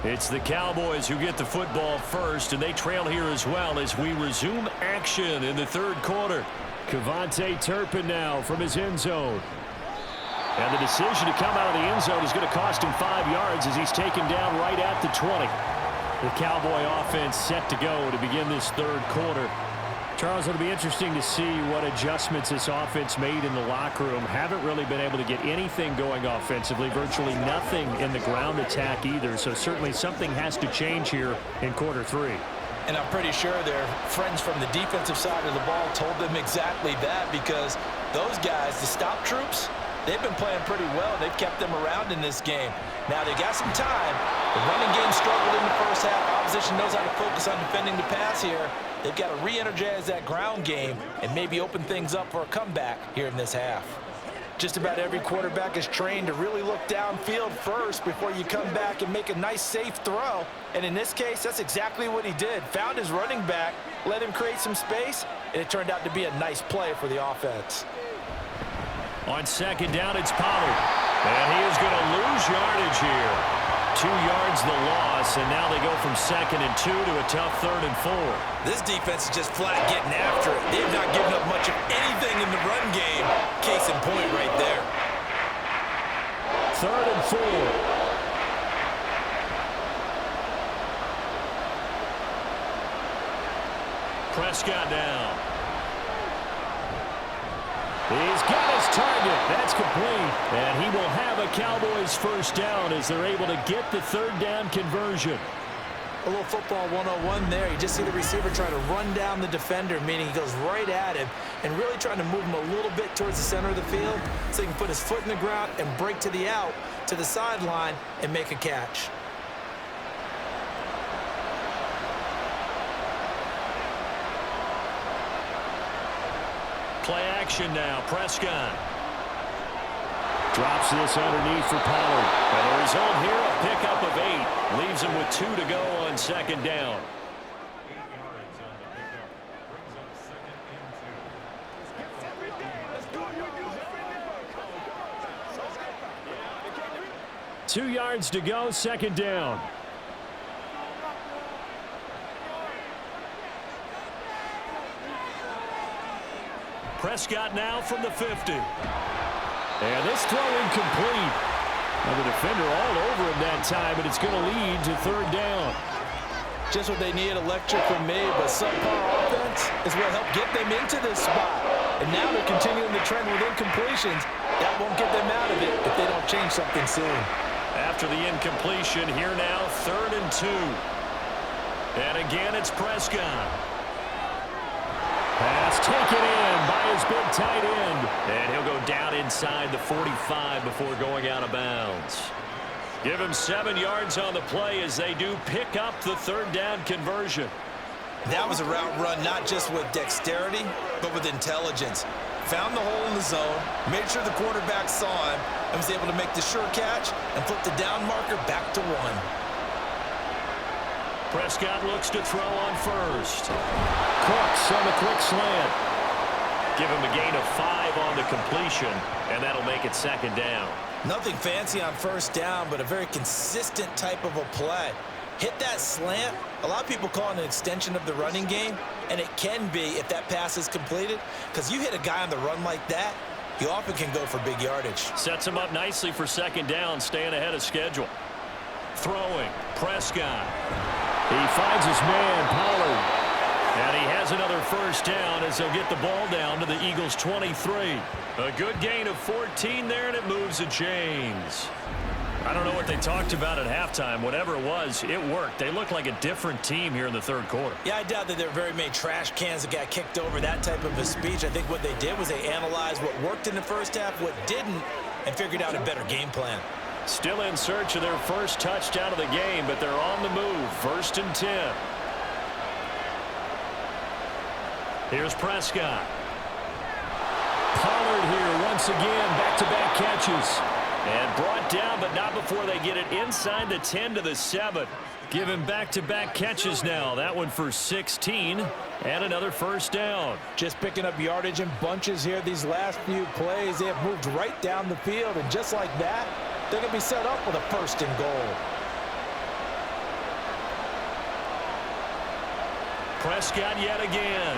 It's the Cowboys who get the football first, and they trail here as well as we resume action in the third quarter. Kevontae Turpin now from his end zone. And the decision to come out of the end zone is going to cost him 5 yards as he's taken down right at the 20. The Cowboy offense set to go to begin this third quarter. Charles, it'll be interesting to see what adjustments this offense made in the locker room. Haven't really been able to get anything going offensively, virtually nothing in the ground attack either. So certainly something has to change here in quarter 3. And I'm pretty sure their friends from the defensive side of the ball told them exactly that, because those guys, the stop troops, they've been playing pretty well. They've kept them around in this game. Now they got some time. The running game struggled in the first half. Opposition knows how to focus on defending the pass here. They've got to re-energize that ground game and maybe open things up for a comeback here in this half. Just about every quarterback is trained to really look downfield first before you come back and make a nice, safe throw. And in this case, that's exactly what he did. Found his running back, let him create some space, and it turned out to be a nice play for the offense. On second down, it's Pollard. And he is going to lose yardage here. 2 yards the loss, and now they go from 2nd and 2 to a tough 3rd and 4. This defense is just flat getting after it. They've not given up much of anything in the run game. Case in point right there. 3rd and 4. Prescott now. He's got his target. That's complete. And he will have a Cowboys first down as they're able to get the 3rd down conversion. A little football 101 there. You just see the receiver trying to run down the defender, meaning he goes right at him and really trying to move him a little bit towards the center of the field so he can put his foot in the ground and break to the out, to the sideline, and make a catch. Play action now. Prescott drops this underneath for Power. And the result here, a pickup of 8. Leaves him with 2 to go on 2nd down. Two yards to go, 2nd down. Prescott now from the 50. And this throw incomplete. And the defender all over him that time, but it's going to lead to third down. Just what they need, electric from me, but subpar offense is what helped get them into this spot. And now they're continuing the trend with incompletions. That won't get them out of it if they don't change something soon. After the incompletion, here now, 3rd and 2. And again, it's Prescott. Pass taken in by his big tight end. And he'll go down inside the 45 before going out of bounds. Give him 7 yards on the play as they do pick up the 3rd down conversion. That was a route run not just with dexterity, but with intelligence. Found the hole in the zone, made sure the quarterback saw him, and was able to make the sure catch and flip the down marker back to 1. Prescott looks to throw on first. Cooks on the quick slant. Give him a gain of 5 on the completion, and that'll make it 2nd down. Nothing fancy on 1st down, but a very consistent type of a play. Hit that slant. A lot of people call it an extension of the running game, and it can be if that pass is completed, because you hit a guy on the run like that, you often can go for big yardage. Sets him up nicely for 2nd down, staying ahead of schedule. Throwing, Prescott. He finds his man, Pollard. And he has another 1st down as they'll get the ball down to the Eagles' 23. A good gain of 14 there, and it moves the chains. I don't know what they talked about at halftime. Whatever it was, it worked. They look like a different team here in the 3rd quarter. Yeah, I doubt that there are very many trash cans that got kicked over, that type of a speech. I think what they did was they analyzed what worked in the 1st half, what didn't, and figured out a better game plan. Still in search of their 1st touchdown of the game, but they're on the move. 1st and 10. Here's Prescott. Pollard here once again, back-to-back catches. And brought down, but not before they get it inside the 10 to the 7. Give him back-to-back catches now. That one for 16 and another 1st down. Just picking up yardage in bunches here. These last few plays, they have moved right down the field. And just like that, they're going to be set up with a 1st and goal. Prescott yet again.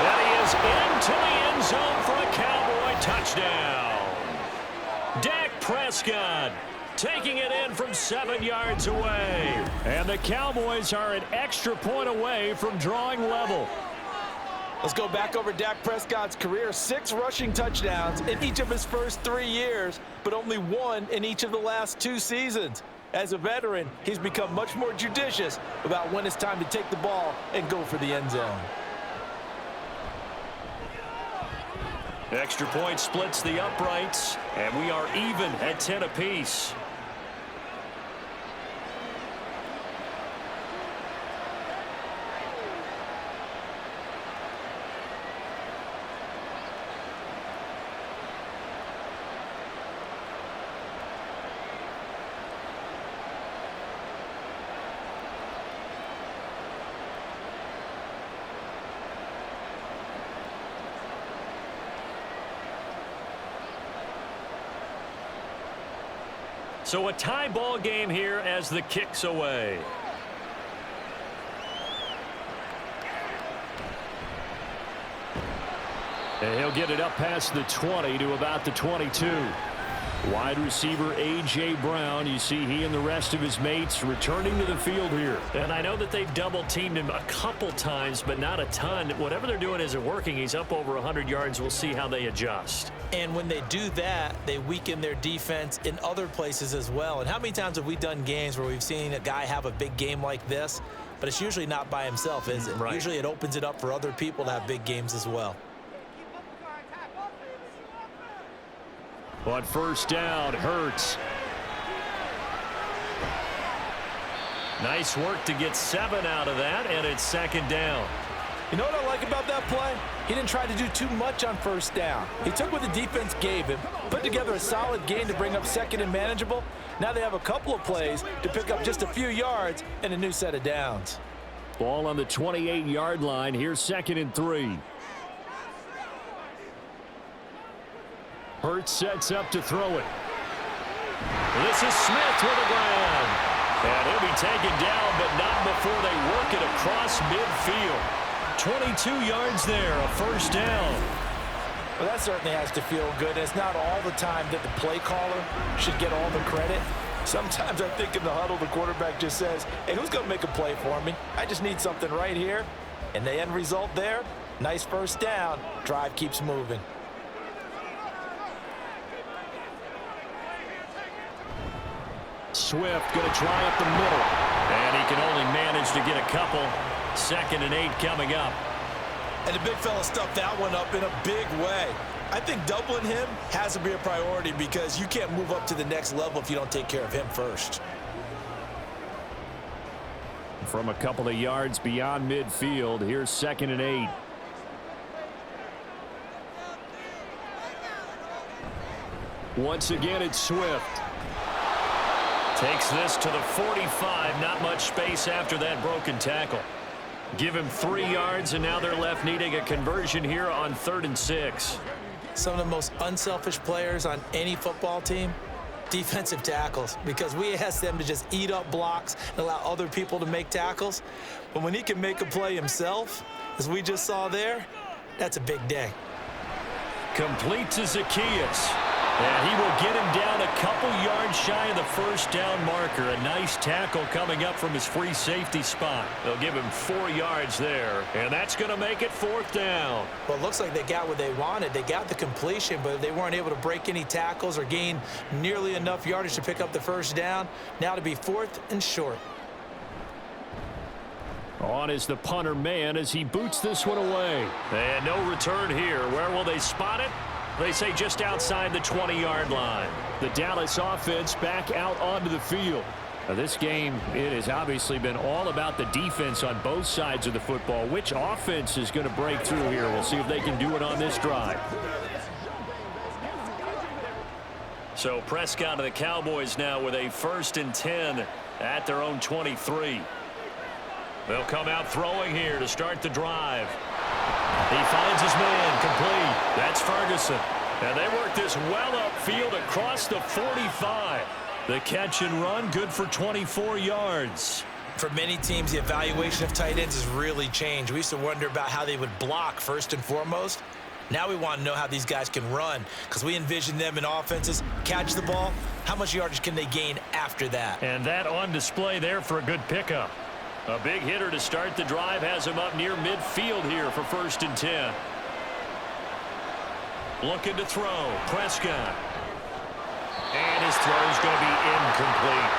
And he is into the end zone for a Cowboy touchdown. Dak Prescott taking it in from 7 yards away. And the Cowboys are an extra point away from drawing level. Let's go back over Dak Prescott's career. 6 rushing touchdowns in each of his first 3 years, but only 1 in each of the last 2 seasons. As a veteran, he's become much more judicious about when it's time to take the ball and go for the end zone. Extra point splits the uprights, and we are even at 10 apiece. So a tie ball game here as the kick's away. And he'll get it up past the 20 to about the 22. Wide receiver A.J. Brown, you see he and the rest of his mates returning to the field here. And I know that they've double-teamed him a couple times, but not a ton. Whatever they're doing isn't working. He's up over 100 yards. We'll see how they adjust. And when they do that, they weaken their defense in other places as well. And how many times have we done games where we've seen a guy have a big game like this, but it's usually not by himself, is it? Right. Usually it opens it up for other people to have big games as well. On 1st down, Hurts. Nice work to get 7 out of that, and it's 2nd down. You know what I like about that play? He didn't try to do too much on 1st down. He took what the defense gave him, put together a solid gain to bring up 2nd and manageable. Now they have a couple of plays to pick up just a few yards and a new set of downs. Ball on the 28-yard line. Here's 2nd and 3. Hurts sets up to throw it. This is Smith with a grab. And he'll be taken down, but not before they work it across midfield. 22 yards there, a 1st down. Well, that certainly has to feel good. It's not all the time that the play caller should get all the credit. Sometimes I think in the huddle, the quarterback just says, hey, who's going to make a play for me? I just need something right here. And the end result there, nice first down. Drive keeps moving. Swift going to try up the middle. And he can only manage to get a couple. 2nd and 8 coming up. And the big fella stuffed that one up in a big way. I think doubling him has to be a priority because you can't move up to the next level if you don't take care of him first. From a couple of yards beyond midfield, here's 2nd and 8. Once again, it's Swift. Takes this to the 45. Not much space after that broken tackle. Give him 3 yards, and now they're left needing a conversion here on 3rd and 6. Some of the most unselfish players on any football team, defensive tackles, because we ask them to just eat up blocks and allow other people to make tackles. But when he can make a play himself, as we just saw there, that's a big day. Complete to Zacchaeus. And he will get him down a couple yards shy of the first down marker. A nice tackle coming up from his free safety spot. They'll give him 4 yards there, and that's going to make it 4th down. Well, it looks like they got what they wanted. They got the completion, but they weren't able to break any tackles or gain nearly enough yardage to pick up the first down. Now to be 4th and short. On is the punter man as he boots this one away. And no return here. Where will they spot it? They say just outside the 20-yard line. The Dallas offense back out onto the field. Now this game, it has obviously been all about the defense on both sides of the football. Which offense is going to break through here? We'll see if they can do it on this drive. So Prescott and the Cowboys now with a 1st and 10 at their own 23. They'll come out throwing here to start the drive. He finds his man complete. That's Ferguson. And they work this well upfield across the 45. The catch and run good for 24 yards. For many teams, the evaluation of tight ends has really changed. We used to wonder about how they would block first and foremost. Now we want to know how these guys can run because we envision them in offenses, catch the ball. How much yardage can they gain after that? And that on display there for a good pickup. A big hitter to start the drive has him up near midfield here for 1st and 10. Looking to throw. Prescott. And his throw is going to be incomplete.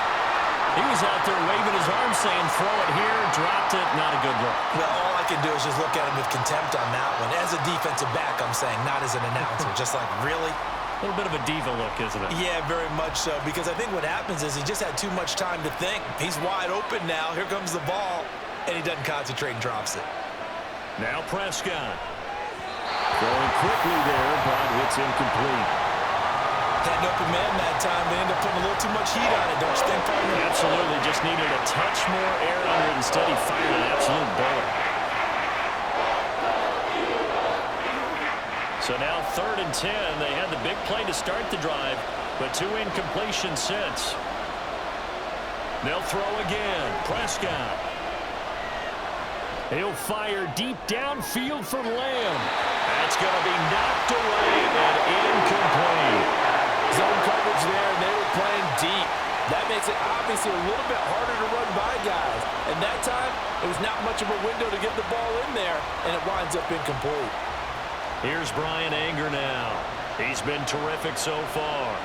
He was out there waving his arm saying throw it here. Dropped it. Not a good look. Well, all I can do is just look at him with contempt on that one. As a defensive back, I'm saying, not as an announcer. Just like, really? A little bit of a diva look, isn't it? Yeah, very much so, because I think what happens is he just had too much time to think. He's wide open now. Here comes the ball, and he doesn't concentrate and drops it. Now Prescott. Throwing quickly there, but it's incomplete. Had an open man that time. They end up putting a little too much heat on it, don't you think, partner? Absolutely. Just needed a touch more air under it. Instead, he fired an absolute bullet. So now 3rd and 10. They had the big play to start the drive, but 2 incompletions since. They'll throw again. Prescott. He'll fire deep downfield for Lamb. That's going to be knocked away and incomplete. Zone coverage there, and they were playing deep. That makes it obviously a little bit harder to run by guys. And that time, it was not much of a window to get the ball in there, and it winds up incomplete. Here's Brian Anger now. He's been terrific so far.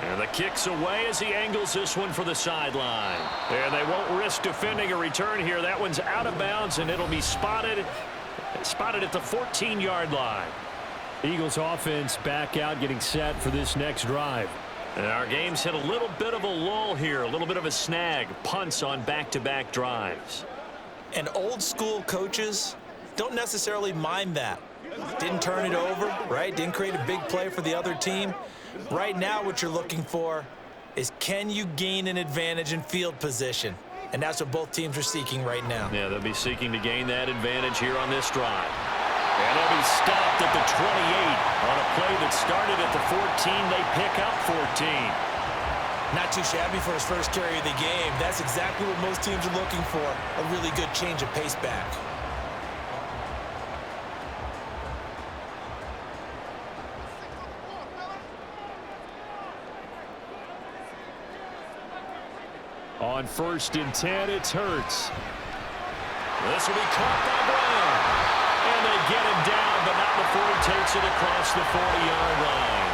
And the kick's away as he angles this one for the sideline. And they won't risk defending a return here. That one's out of bounds, and it'll be spotted at the 14-yard line. Eagles offense back out, getting set for this next drive. And our game's hit a little bit of a lull here, a little bit of a snag. Punts on back-to-back drives. And old-school coaches don't necessarily mind that. Didn't turn it over, right? Didn't create a big play for the other team. Right now, what you're looking for is can you gain an advantage in field position? And that's what both teams are seeking right now. Yeah, they'll be seeking to gain that advantage here on this drive. And they'll be stopped at the 28 on a play that started at the 14. They pick up 14. Not too shabby for his first carry of the game. That's exactly what most teams are looking for, a really good change of pace back. On 1st and 10, it's Hurts. This will be caught by Brown. And they get him down, but not before he takes it across the 40-yard line.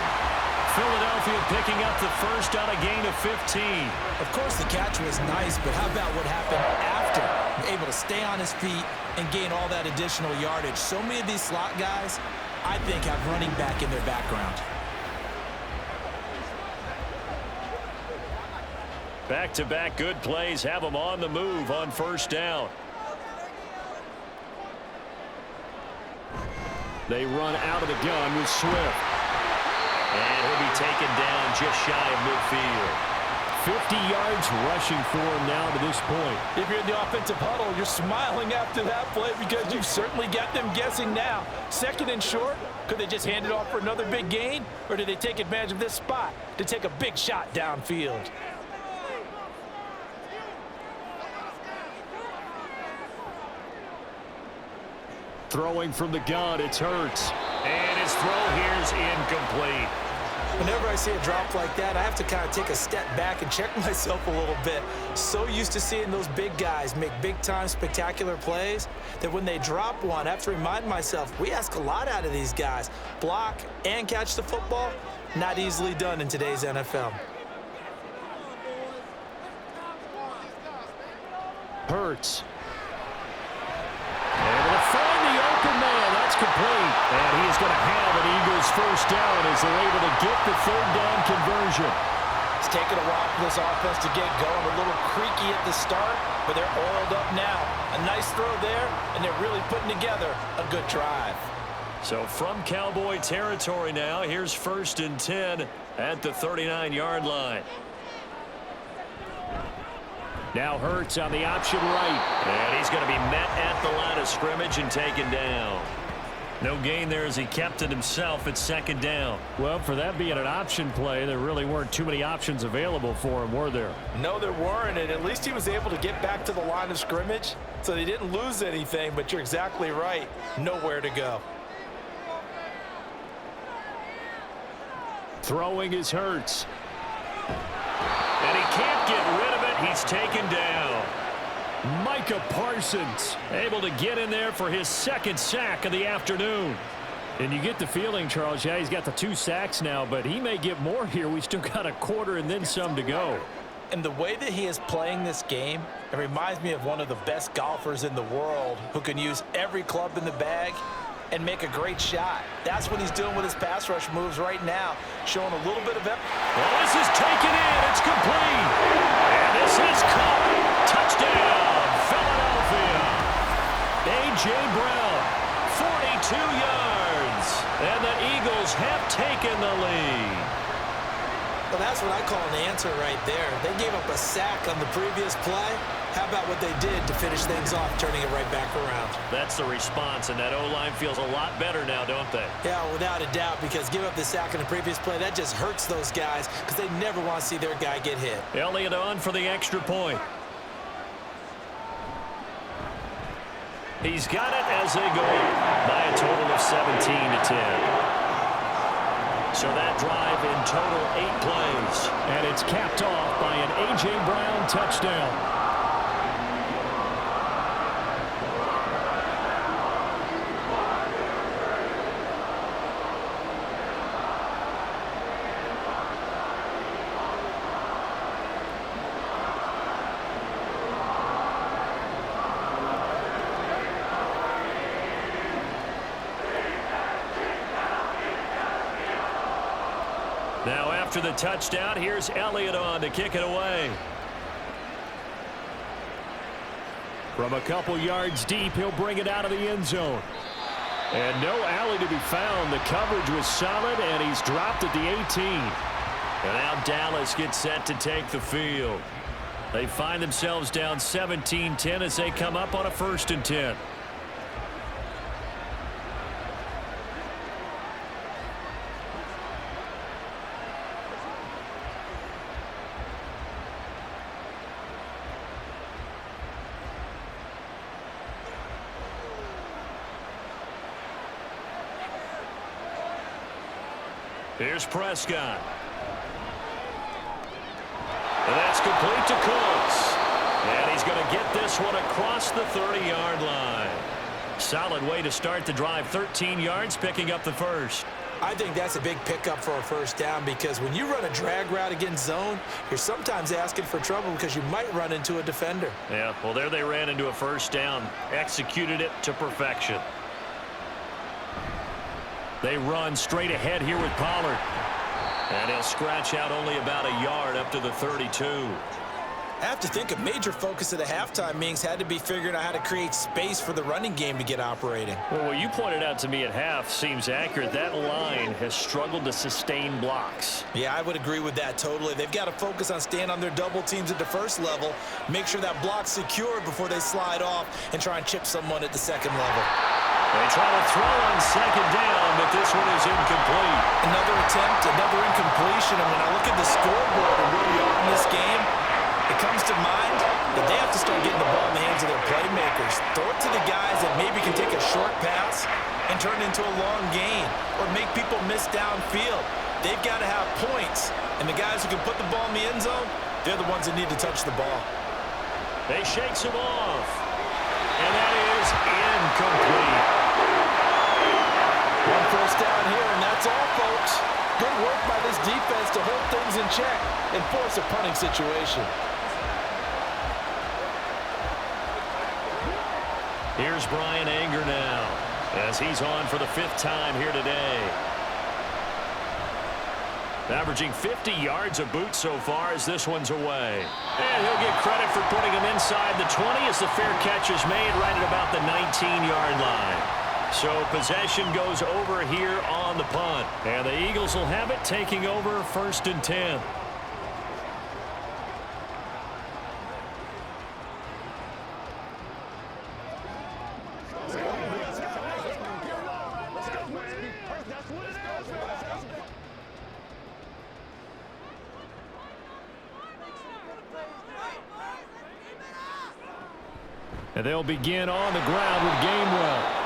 Philadelphia picking up the first on a gain of 15. Of course, the catch was nice, but how about what happened after? Able to stay on his feet and gain all that additional yardage. So many of these slot guys, I think, have running back in their background. Back-to-back good plays have them on the move on 1st down. They run out of the gun with Swift. And he'll be taken down just shy of midfield. 50 yards rushing for him now to this point. If you're in the offensive huddle, you're smiling after that play because you've certainly got them guessing now. 2nd and short, could they just hand it off for another big gain? Or did they take advantage of this spot to take a big shot downfield? Throwing from the gun, it's Hurts. And his throw here is incomplete. Whenever I see a drop like that, I have to kind of take a step back and check myself a little bit. So used to seeing those big guys make big-time spectacular plays that when they drop one, I have to remind myself, we ask a lot out of these guys. Block and catch the football, not easily done in today's NFL. Hurts. Able to find the open man. That's complete. And he is going to have an Eagles first down as they're able to get the 3rd down conversion. It's taken a while for this offense to get going. A little creaky at the start, but they're oiled up now. A nice throw there, and they're really putting together a good drive. So from Cowboy territory now, here's 1st and 10 at the 39-yard line. Now Hurts on the option right. And he's going to be met at the line of scrimmage and taken down. No gain there as he kept it himself at 2nd down. Well, for that being an option play, there really weren't too many options available for him, were there? No, there weren't, and at least he was able to get back to the line of scrimmage, so they didn't lose anything, but you're exactly right. Nowhere to go. Throwing is Hurts. And he can't get rid of it. He's taken down. Micah Parsons able to get in there for his 2nd sack of the afternoon. And you get the feeling, Charles, yeah, he's got the 2 sacks now, but he may get more here. We still got a quarter and then some to go. And the way that he is playing this game, it reminds me of one of the best golfers in the world who can use every club in the bag and make a great shot. That's what he's doing with his pass rush moves right now, showing a little bit of it. Well, this is taken in. It's complete. And this is caught. Touchdown, Philadelphia. A.J. Brown, 42 yards. And the Eagles have taken the lead. Well, that's what I call an answer right there. They gave up a sack on the previous play. How about what they did to finish things off, turning it right back around? That's the response, and that O-line feels a lot better now, don't they? Yeah, without a doubt, because give up the sack in the previous play, that just hurts those guys because they never want to see their guy get hit. Elliott on for the extra point. He's got it as they go by a total of 17-10. So that drive in total 8 plays. And it's capped off by an A.J. Brown touchdown. Now after the touchdown, here's Elliott on to kick it away. From a couple yards deep, he'll bring it out of the end zone. And no alley to be found. The coverage was solid, and he's dropped at the 18. And now Dallas gets set to take the field. They find themselves down 17-10 as they come up on a 1st and 10. Here's Prescott. And that's complete to Cooks. he's going to get this one across the 30-yard line. Solid way to start the drive. 13 yards, picking up the first. I think that's a big pickup for a first down because when you run a drag route against zone, you're sometimes asking for trouble because you might run into a defender. Yeah, well, there they ran into a first down. Executed it to perfection. They run straight ahead here with Pollard. And he'll scratch out only about a yard up to the 32. I have to think a major focus of the halftime meetings had to be figuring out how to create space for the running game to get operating. Well, what you pointed out to me at half seems accurate. That line has struggled to sustain blocks. Yeah, I would agree with that totally. They've got to focus on staying on their double teams at the first level, make sure that block's secured before they slide off and try and chip someone at the second level. They try to throw on second down, but this one is incomplete. Another attempt, another incompletion, and when I look at the scoreboard and where we are in this game, it comes to mind that they have to start getting the ball in the hands of their playmakers. Throw it to the guys that maybe can take a short pass and turn it into a long gain or make people miss downfield. They've got to have points, and the guys who can put the ball in the end zone, they're the ones that need to touch the ball. They shakes him off, and that is incomplete. One first down here, and that's all, folks. Good work by this defense to hold things in check and force a punting situation. Here's Brian Anger now as he's on for the 5th time here today. Averaging 50 yards a boot so far as this one's away. And he'll get credit for putting him inside the 20 as the fair catch is made right at about the 19-yard line. So possession goes over here on the punt. And the Eagles will have it, taking over 1st and 10. And they'll begin on the ground with Gainwell.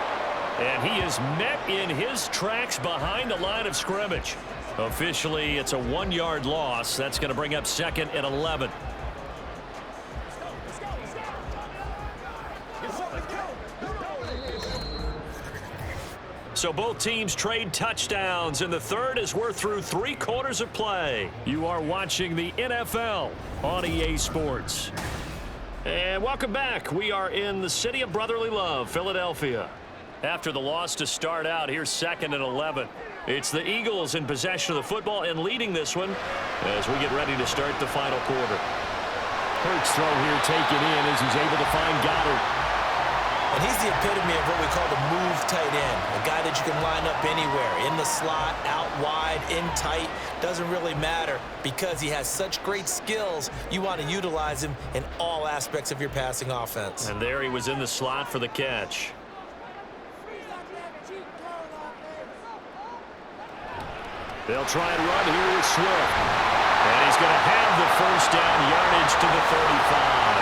And he is met in his tracks behind the line of scrimmage. Officially, it's a 1-yard loss. That's going to bring up 2nd and 11. So both teams trade touchdowns in the third as we're through 3 quarters of play. You are watching the NFL on EA Sports. And welcome back. We are in the city of brotherly love, Philadelphia. After the loss to start out, here's 2nd and 11. It's the Eagles in possession of the football and leading this one as we get ready to start the final quarter. Hurts throw here taken in as he's able to find Goddard. And he's the epitome of what we call the move tight end. A guy that you can line up anywhere, in the slot, out wide, in tight, doesn't really matter because he has such great skills. You want to utilize him in all aspects of your passing offense. And there he was in the slot for the catch. They'll try and run here with Swift. And he's going to have the first down, yardage to the 35.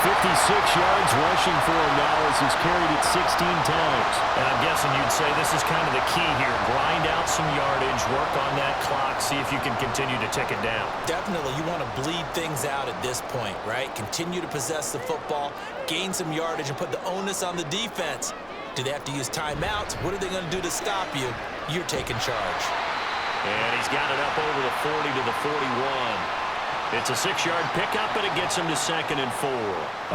56 yards rushing for him now as he's carried it 16 times. And I'm guessing you'd say this is kind of the key here. Grind out some yardage, work on that clock, see if you can continue to tick it down. Definitely, you want to bleed things out at this point, right? Continue to possess the football, gain some yardage, and put the onus on the defense. Do they have to use timeouts? What are they going to do to stop you? You're taking charge. And he's got it up over the 40 to the 41. It's a 6-yard pickup, and it gets him to 2nd and 4.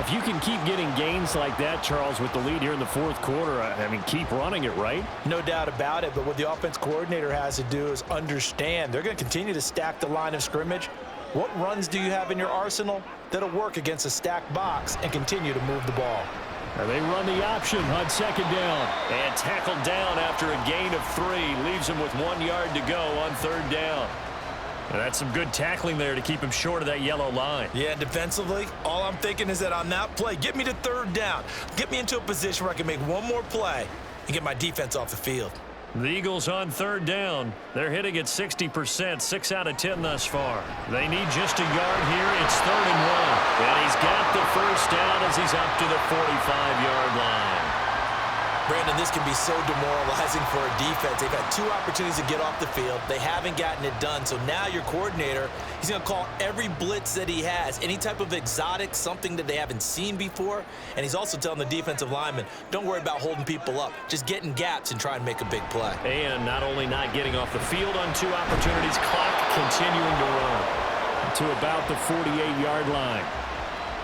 If you can keep getting gains like that, Charles, with the lead here in the 4th quarter, I mean, keep running it, right? No doubt about it, but what the offense coordinator has to do is understand they're going to continue to stack the line of scrimmage. What runs do you have in your arsenal that'll work against a stacked box and continue to move the ball? And they run the option on 2nd down. And tackled down after a gain of 3. Leaves him with 1 yard to go on 3rd down. And that's some good tackling there to keep him short of that yellow line. Yeah, defensively, all I'm thinking is that on that play, get me to 3rd down. Get me into a position where I can make one more play and get my defense off the field. The Eagles on 3rd down. They're hitting at 60%, 6 out of 10 thus far. They need just a yard here. It's 3rd and 1. And he's got the first down as he's up to the 45-yard line. Brandon, this can be so demoralizing for a defense. They've had 2 opportunities to get off the field. They haven't gotten it done. So now your coordinator, he's going to call every blitz that he has, any type of exotic, something that they haven't seen before. And he's also telling the defensive lineman, don't worry about holding people up. Just get in gaps and try and make a big play. And not only not getting off the field on 2 opportunities, clock continuing to run to about the 48-yard line.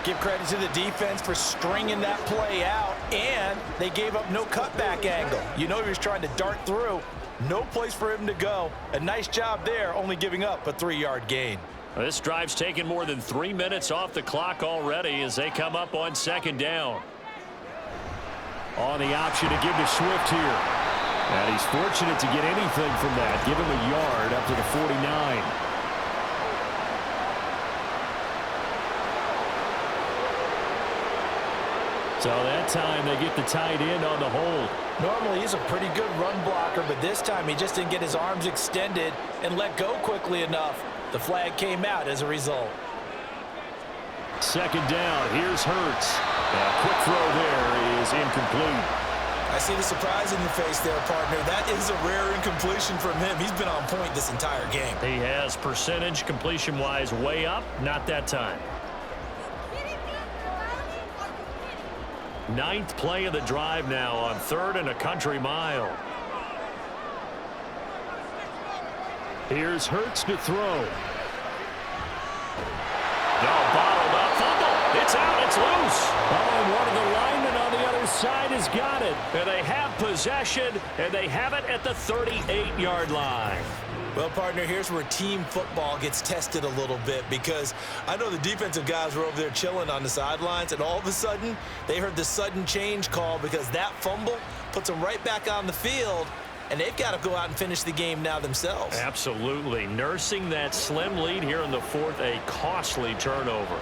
Give credit to the defense for stringing that play out, and they gave up no cutback angle. You know he was trying to dart through. No place for him to go. A nice job there, only giving up a 3-yard gain. This drive's taken more than 3 minutes off the clock already as they come up on 2nd down. On the option to give to Swift here. And he's fortunate to get anything from that. Give him a yard up to the 49. So that time they get the tight end on the hold. Normally he's a pretty good run blocker, but this time he just didn't get his arms extended and let go quickly enough. The flag came out as a result. 2nd down. Here's Hurts. A quick throw there is incomplete. I see the surprise in your face there, partner. That is a rare incompletion from him. He's been on point this entire game. He has percentage completion-wise way up. Not that time. 9th play of the drive now on 3rd and a country mile. Here's Hurts to throw. No, bottled up. Fumble. It's out. It's loose. Oh, and one of the linemen on the other side has got it. And they have possession, and they have it at the 38-yard line. Well, partner, here's where team football gets tested a little bit, because I know the defensive guys were over there chilling on the sidelines, and all of a sudden they heard the sudden change call because that fumble puts them right back on the field, and they've got to go out and finish the game now themselves. Absolutely. Nursing that slim lead here in the 4th, a costly turnover.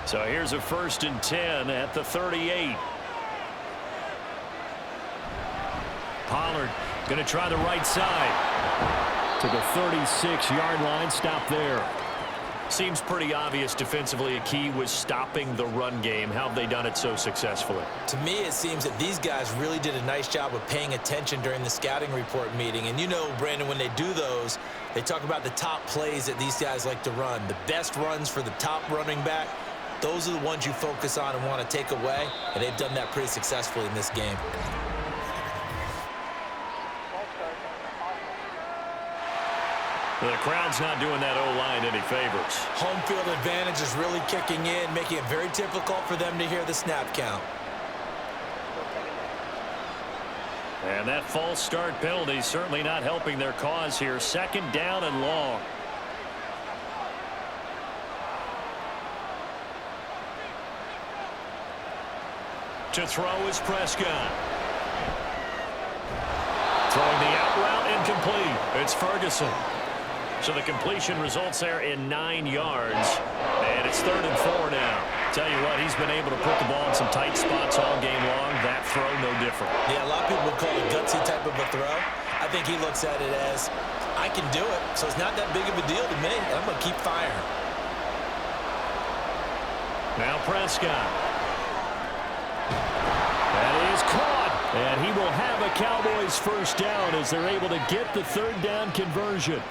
So here's a 1st and 10 at the 38. Pollard going to try the right side. To the 36-yard line. Stop there. Seems pretty obvious defensively a key was stopping the run game. How have they done it so successfully? To me, it seems that these guys really did a nice job of paying attention during the scouting report meeting. And you know, Brandon, when they do those, they talk about the top plays that these guys like to run. The best runs for the top running back. Those are the ones you focus on and want to take away, and they've done that pretty successfully in this game. The crowd's not doing that O-line any favors. Home field advantage is really kicking in, making it very difficult for them to hear the snap count. And that false start penalty is certainly not helping their cause here. 2nd down and long. To throw is Prescott. Throwing the out route incomplete. It's Ferguson. So the completion results there in 9 yards. And it's 3rd and 4 now. Tell you what, he's been able to put the ball in some tight spots all game long. That throw, no different. Yeah, a lot of people would call it a gutsy type of a throw. I think he looks at it as, I can do it, so it's not that big of a deal to me. I'm going to keep firing. Now Prescott. That is caught. And he will have a Cowboys 1st down as they're able to get the 3rd down conversion.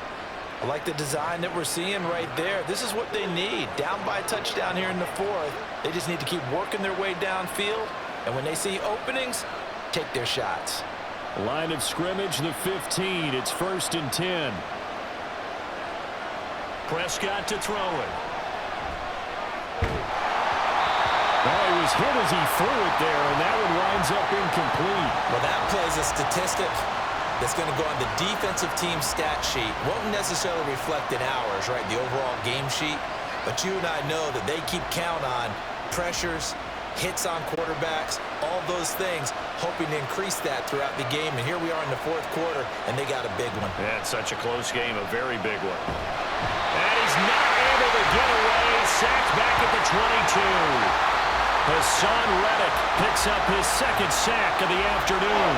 I like the design that we're seeing right there. This is what they need. Down by a touchdown here in the 4th. They just need to keep working their way downfield. And when they see openings, take their shots. Line of scrimmage, the 15. It's 1st and 10. Prescott to throw it. Well, he was hit as he threw it there, and that one winds up incomplete. Well, that plays a statistic that's going to go on the defensive team stat sheet. Won't necessarily reflect in ours, right, the overall game sheet. But you and I know that they keep count on pressures, hits on quarterbacks, all those things, hoping to increase that throughout the game. And here we are in the 4th quarter, and they got a big one. Yeah, it's such a close game, a very big one. And he's not able to get away. Sacked back at the 22. Hassan Reddick picks up his 2nd sack of the afternoon.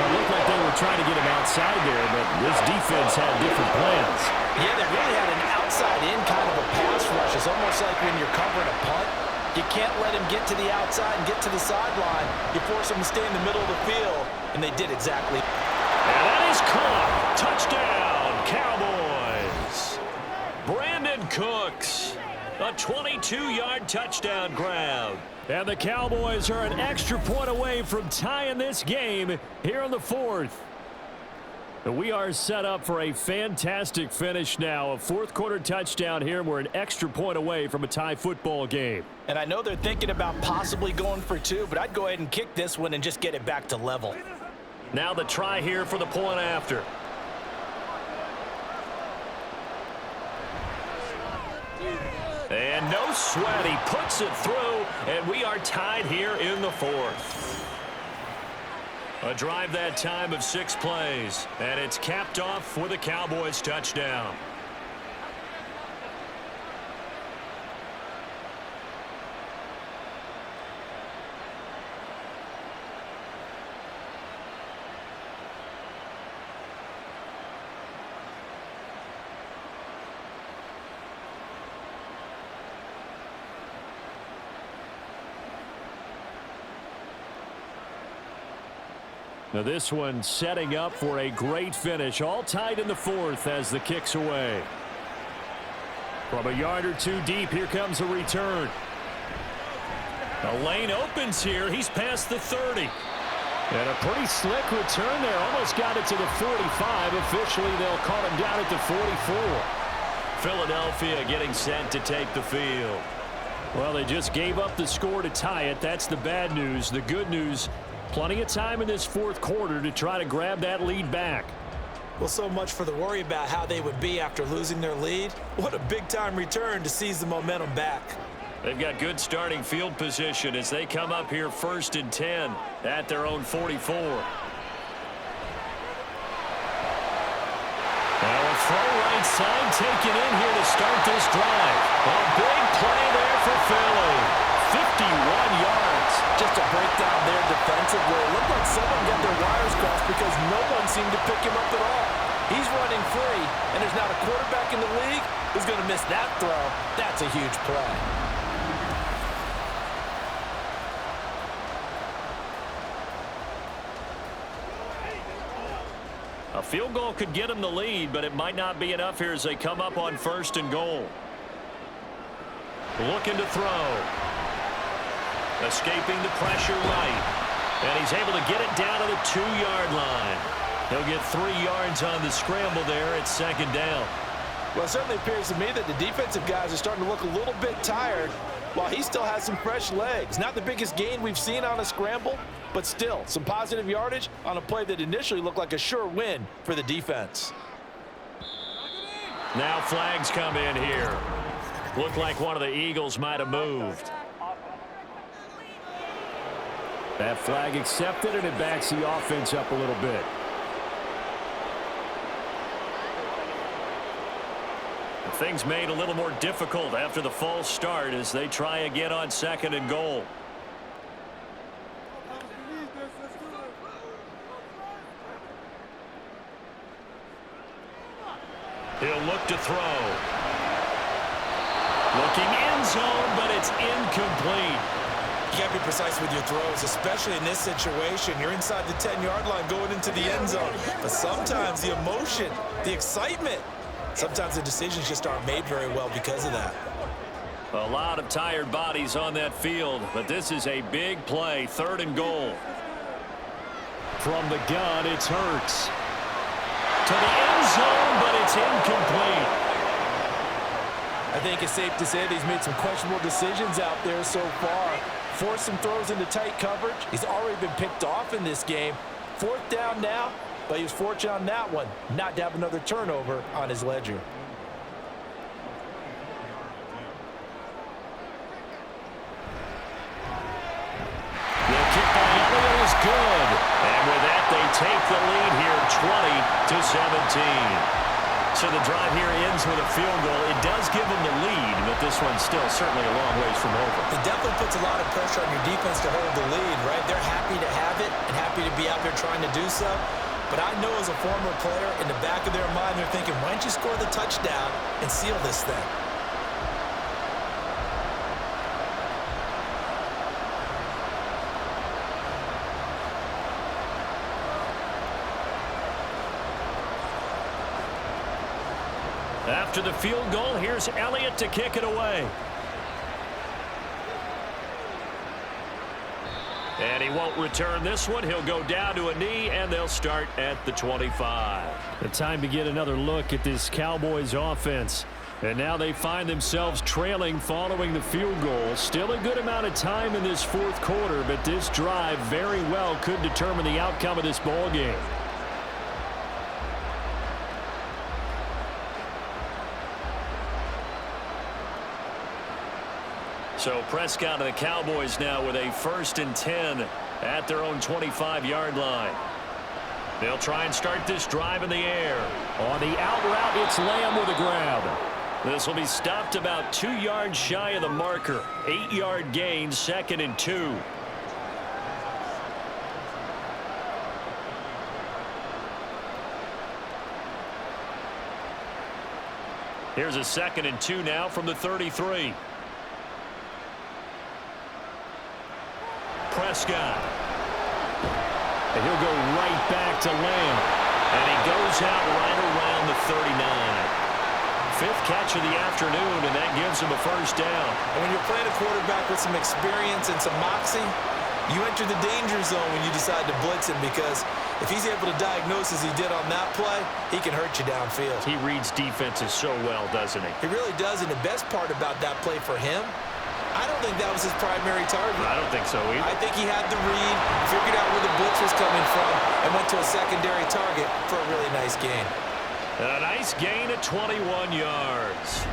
It looked like they were trying to get him outside there, but this defense had different plans. Yeah, they really had an outside-in kind of a pass rush. It's almost like when you're covering a punt, you can't let him get to the outside and get to the sideline. You force him to stay in the middle of the field, and they did exactly. And that is caught. Touchdown, Cowboys. Brandon Cooks, a 22-yard touchdown grab. And the Cowboys are an extra point away from tying this game here in the fourth. And we are set up for a fantastic finish now. A fourth-quarter touchdown here. We're an extra point away from a tie football game. And I know they're thinking about possibly going for two, but I'd go ahead and kick this one and just get it back to level. Now the try here for the point after. And no sweat. He puts it through, and we are tied here in the fourth. A drive that time of 6 plays, and it's capped off with a Cowboys touchdown. Now this one setting up for a great finish. All tied in the fourth as the kick's away. From a yard or two deep, here comes a return. The lane opens here. He's past the 30. And a pretty slick return there. Almost got it to the 45. Officially, they'll call him down at the 44. Philadelphia getting set to take the field. Well, they just gave up the score to tie it. That's the bad news. The good news, plenty of time in this fourth quarter to try to grab that lead back. Well, so much for the worry about how they would be after losing their lead. What a big-time return to seize the momentum back. They've got good starting field position as they come up here 1st and 10 at their own 44. Now a throw right side taken in here to start this drive. A big play there for Philly. 51 yards. Just a breakdown there defensively. It looked like someone got their wires crossed because no one seemed to pick him up at all. He's running free, and there's not a quarterback in the league who's going to miss that throw. That's a huge play. A field goal could get them the lead, but it might not be enough here as they come up on 1st and goal. Looking to throw. Escaping the pressure right. And he's able to get it down to the 2-yard line. He'll get 3 yards on the scramble there at 2nd down. Well, it certainly appears to me that the defensive guys are starting to look a little bit tired while he still has some fresh legs. Not the biggest gain we've seen on a scramble, but still some positive yardage on a play that initially looked like a sure win for the defense. Now flags come in here. Looked like one of the Eagles might have moved. That flag accepted, and it backs the offense up a little bit. Things made a little more difficult after the false start as they try again on 2nd and goal. He'll look to throw. Looking end zone, but it's incomplete. You got to be precise with your throws, especially in this situation. You're inside the 10-yard line going into the end zone. But sometimes the emotion, the excitement, sometimes the decisions just aren't made very well because of that. A lot of tired bodies on that field, but this is a big play, 3rd and goal. From the gun, it's Hurts. To the end zone, but it's incomplete. I think it's safe to say that he's made some questionable decisions out there so far. Forced some throws into tight coverage. He's already been picked off in this game. 4th down now, but he was fortunate on that one not to have another turnover on his ledger. The kick by Elliott is good. And with that, they take the lead here 20-17. So the drive here ends with a field goal. It does give them the lead, but this one's still certainly a long ways from over. It definitely puts a lot of pressure on your defense to hold the lead, right? They're happy to have it and happy to be out there trying to do so. But I know as a former player, in the back of their mind, they're thinking, why don't you score the touchdown and seal this thing? After the field goal, here's Elliott to kick it away. And he won't return this one. He'll go down to a knee, and they'll start at the 25. The time to get another look at this Cowboys offense. And now they find themselves trailing following the field goal. Still a good amount of time in this fourth quarter, but this drive very well could determine the outcome of this ball game. So Prescott and the Cowboys now with a 1st and 10 at their own 25-yard line. They'll try and start this drive in the air. On the out route, it's Lamb with a grab. This will be stopped about 2 yards shy of the marker. 8-yard gain, 2nd and 2. Here's a 2nd and 2 now from the 33. Prescott. And he'll go right back to Lamb. And he goes out right around the 39. 5th catch of the afternoon, and that gives him a 1st down. And when you're playing a quarterback with some experience and some moxie, you enter the danger zone when you decide to blitz him, because if he's able to diagnose as he did on that play, he can hurt you downfield. He reads defenses so well, doesn't he? He really does, and the best part about that play for him, I don't think that was his primary target. I don't think so either. I think he had the read, figured out where the blitz was coming from, and went to a secondary target for a really nice gain. A nice gain of 21 yards.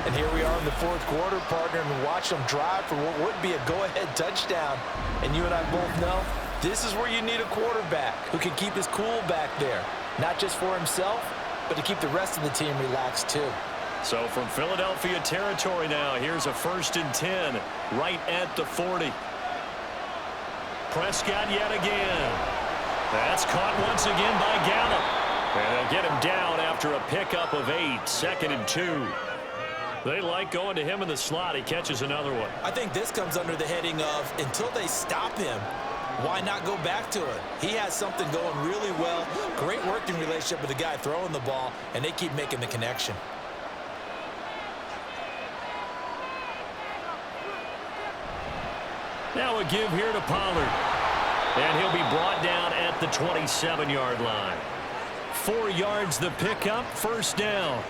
And here we are in the fourth quarter, partner, and watch them drive for what would be a go-ahead touchdown. And you and I both know this is where you need a quarterback who can keep his cool back there, not just for himself, but to keep the rest of the team relaxed too. So from Philadelphia territory now, here's a 1st and 10 right at the 40. Prescott yet again. That's caught once again by Gallup. And they'll get him down after a pickup of 8, 2nd and 2. They like going to him in the slot. He catches another one. I think this comes under the heading of, until they stop him, why not go back to it? He has something going really well. Great working relationship with the guy throwing the ball, and they keep making the connection. Now a give here to Pollard. And he'll be brought down at the 27-yard line. 4 yards the pickup, 1st down.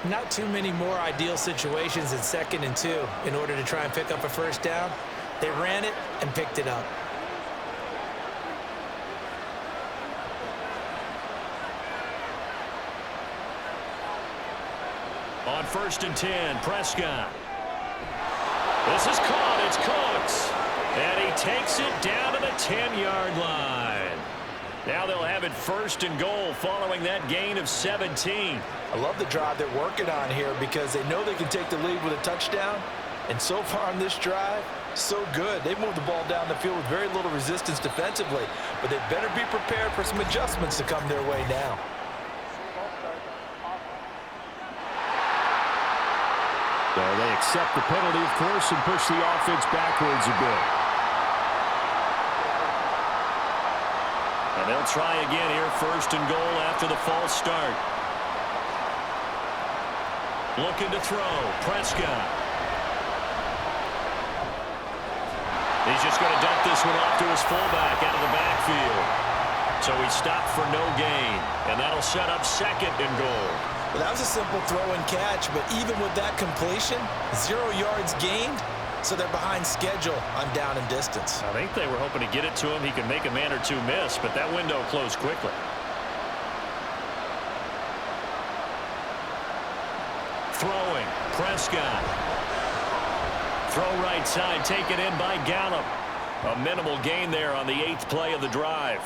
Not too many more ideal situations in 2nd and 2 in order to try and pick up a 1st down. They ran it and picked it up. On 1st and 10, Prescott. This is caught. It's Cooks. And he takes it down to the 10-yard line. Now they'll have it 1st and goal following that gain of 17. I love the drive they're working on here because they know they can take the lead with a touchdown. And so far on this drive, so good. They've moved the ball down the field with very little resistance defensively. But they better be prepared for some adjustments to come their way now. So they accept the penalty, of course, and push the offense backwards a bit. And they'll try again here, 1st and goal after the false start. Looking to throw, Prescott. He's just going to dump this one off to his fullback out of the backfield. So he stopped for no gain, and that'll set up 2nd and goal. Well, that was a simple throw and catch, but even with that completion, 0 yards gained, so they're behind schedule on down and distance. I think they were hoping to get it to him. He could make a man or two miss, but that window closed quickly. Throwing, Prescott. Throw right side, taken in by Gallup. A minimal gain there on the 8th play of the drive.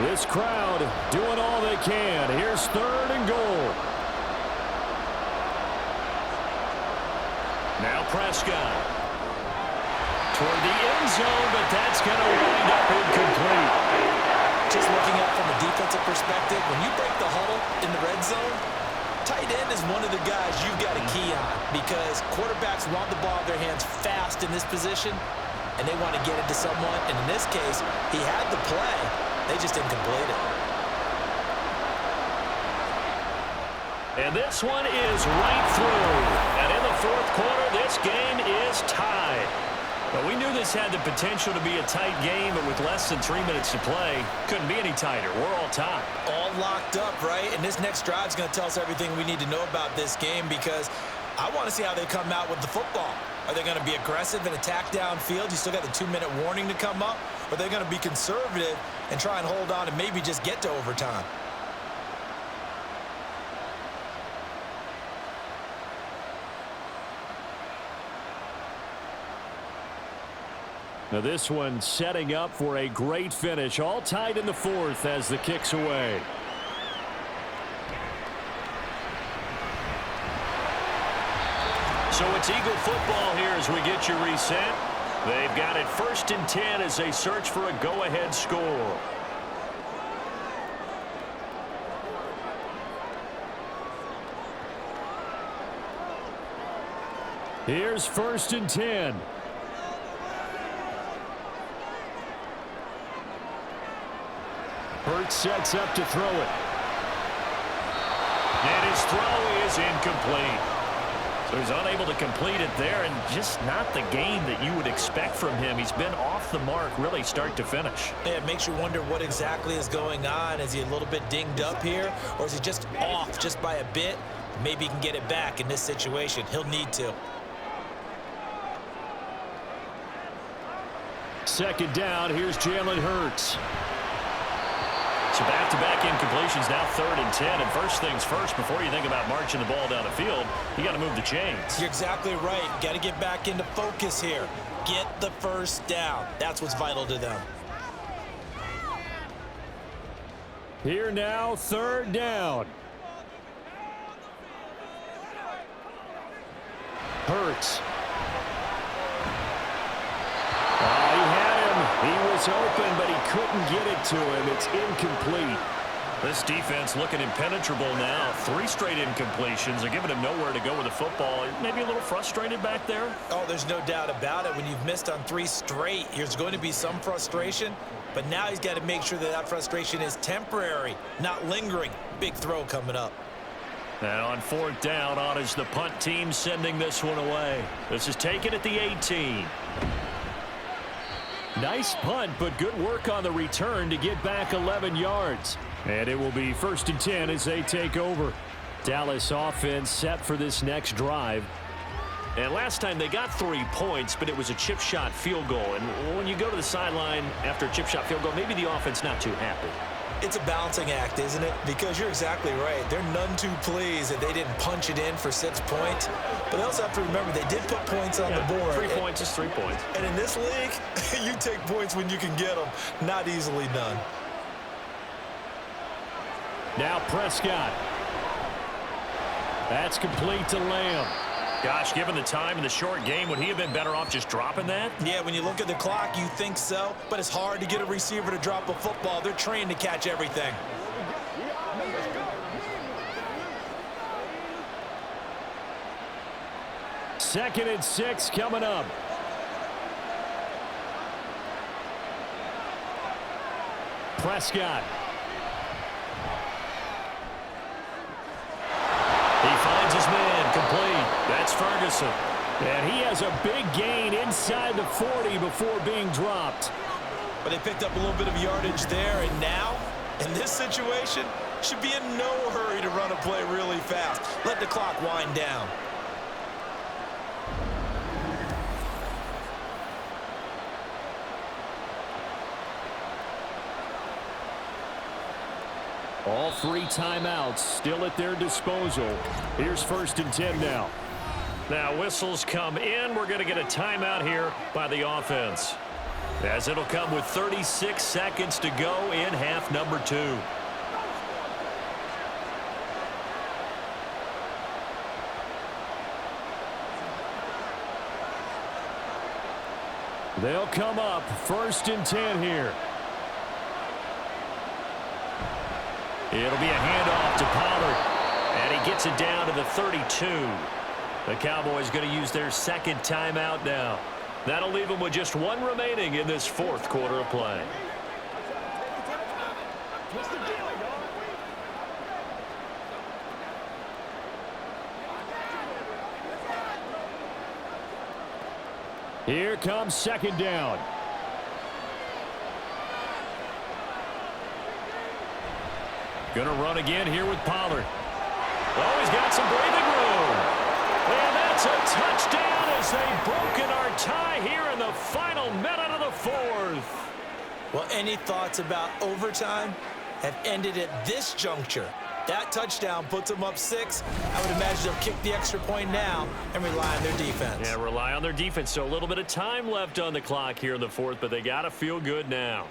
This crowd doing all they can. Here's 3rd and goal. Now Prescott. Toward the end zone, but that's going to wind up incomplete. Just looking at it from a defensive perspective, when you break the huddle in the red zone, tight end is one of the guys you've got to key on because quarterbacks want the ball in their hands fast in this position, and they want to get it to someone. And in this case, he had the play. They just didn't complete it. And this one is right through. And in the 4th quarter, this game is tied. But we knew this had the potential to be a tight game, but with less than 3 minutes to play, couldn't be any tighter. We're all tied. All locked up, right? And this next drive is going to tell us everything we need to know about this game because I want to see how they come out with the football. Are they going to be aggressive and attack downfield? You still got the 2-minute warning to come up. Or are they going to be conservative and try and hold on and maybe just get to overtime? Now this one setting up for a great finish. All tied in the 4th as the kick's away. So it's Eagle football here as we get you reset. They've got it 1st and 10 as they search for a go-ahead score. Here's 1st and 10. Hurts sets up to throw it. And his throw is incomplete. So he's unable to complete it there, and just not the game that you would expect from him. He's been off the mark really start to finish. Yeah, it makes you wonder what exactly is going on. Is he a little bit dinged up here, or is he just off just by a bit? Maybe he can get it back in this situation. He'll need to. 2nd down, here's Jalen Hurts. So back-to-back incompletions, now 3rd and 10. And first things first, before you think about marching the ball down the field, you got to move the chains. You're exactly right. Got to get back into focus here. Get the 1st down. That's what's vital to them. Here now, 3rd down. Hurts. He was open, but he couldn't get it to him. It's incomplete. This defense looking impenetrable now. 3 straight incompletions. They're giving him nowhere to go with the football. Maybe a little frustrated back there. Oh, there's no doubt about it. When you've missed on 3 straight, there's going to be some frustration. But now he's got to make sure that that frustration is temporary, not lingering. Big throw coming up. And on 4th down, on is the punt team sending this one away. This is taken at the 18. Nice punt, but good work on the return to get back 11 yards. And it will be 1st and 10 as they take over. Dallas offense set for this next drive. And last time they got 3 points, but it was a chip shot field goal. And when you go to the sideline after a chip shot field goal, maybe the offense not too happy. It's a balancing act, isn't it? Because you're exactly right. They're none too pleased that they didn't punch it in for 6 points. But they also have to remember they did put points on the board. 3 points is 3 points. And in this league, you take points when you can get them. Not easily done. Now Prescott. That's complete to Lamb. Gosh, given the time in the short game, would he have been better off just dropping that? Yeah, when you look at the clock, you think so. But it's hard to get a receiver to drop a football. They're trained to catch everything. Second and 6 coming up. Prescott. He finds his man, complete. That's Ferguson. And he has a big gain inside the 40 before being dropped. But they picked up a little bit of yardage there, and now, in this situation, should be in no hurry to run a play really fast. Let the clock wind down. All 3 timeouts still at their disposal. Here's 1st and 10 now. Now whistles come in. We're going to get a timeout here by the offense. as it'll come with 36 seconds to go in half number 2. They'll come up 1st and 10 here. It'll be a handoff to Pollard, and he gets it down to the 32. The Cowboys going to use their 2nd timeout now. That'll leave them with just 1 remaining in this 4th quarter of play. Here comes 2nd down. Gonna run again here with Pollard. Oh, he's got some breathing room. And that's a touchdown as they've broken our tie here in the final minute of the 4th. Well, any thoughts about overtime have ended at this juncture. That touchdown puts them up 6. I would imagine they'll kick the extra point now and rely on their defense. Yeah, rely on their defense. So a little bit of time left on the clock here in the 4th, but they got to feel good now.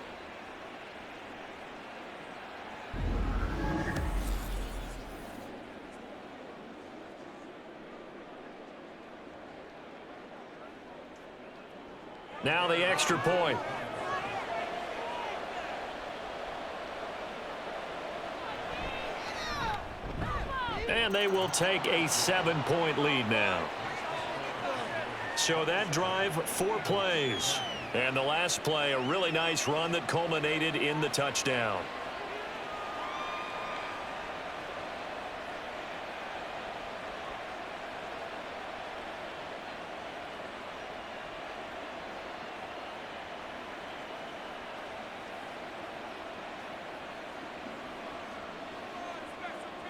Now the extra point. And they will take a 7-point lead now. So that drive, 4 plays. And the last play, a really nice run that culminated in the touchdown.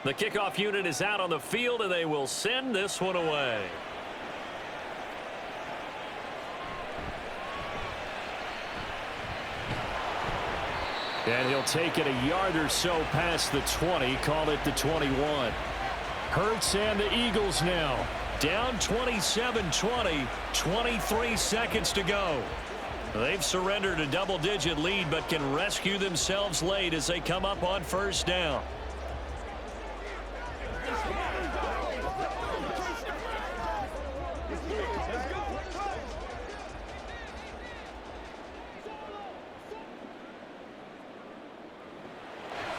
The kickoff unit is out on the field, and they will send this one away. And he'll take it a yard or so past the 20, call it the 21. Hurts and the Eagles now down 27-20, 23 seconds to go. They've surrendered a double-digit lead, but can rescue themselves late as they come up on 1st down.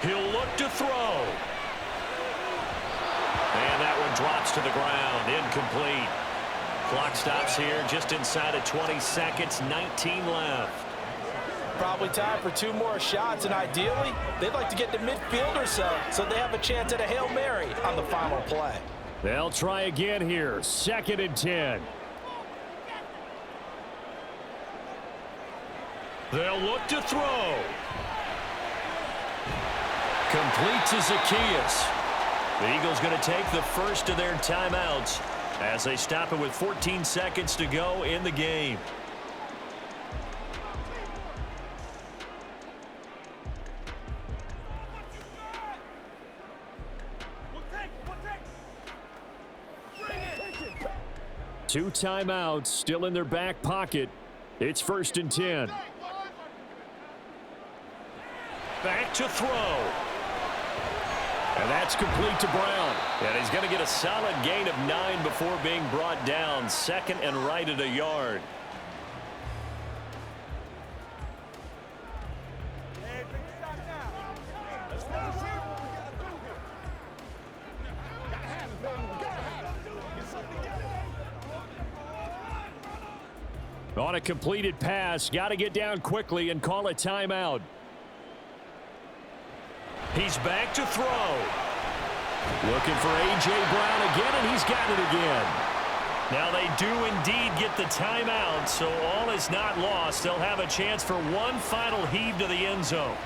He'll look to throw. And that one drops to the ground. Incomplete. Clock stops here just inside of 20 seconds. 19 left. Probably time for 2 more shots, and ideally, they'd like to get to midfield or so they have a chance at a Hail Mary on the final play. They'll try again here. 2nd and 10. They'll look to throw. Complete to Zacchaeus. The Eagles going to take the first of their timeouts as they stop it with 14 seconds to go in the game. Two timeouts still in their back pocket. It's 1st and 10. Back to throw. And that's complete to Brown. And he's going to get a solid gain of 9 before being brought down. 2nd and right at a yard. On a completed pass, got to get down quickly and call a timeout. He's back to throw. Looking for A.J. Brown again, and he's got it again. Now they do indeed get the timeout, so all is not lost. They'll have a chance for one final heave to the end zone.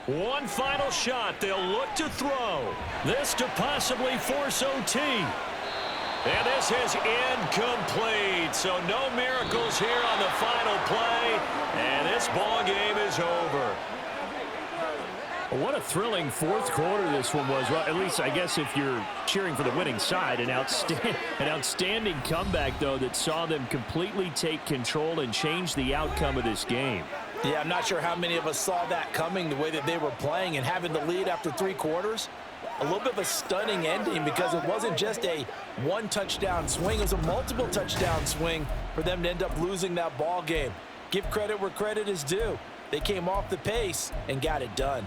One final shot. They'll look to throw. This to possibly force OT. And this is incomplete. So no miracles here on the final play. And this ball game is over. What a thrilling fourth quarter this one was. Well, at least I guess if you're cheering for the winning side, an outstanding comeback, though, that saw them completely take control and change the outcome of this game. Yeah, I'm not sure how many of us saw that coming, the way that they were playing and having the lead after 3 quarters. A little bit of a stunning ending because it wasn't just a one-touchdown swing. It was a multiple touchdown swing for them to end up losing that ball game. Give credit where credit is due. They came off the pace and got it done.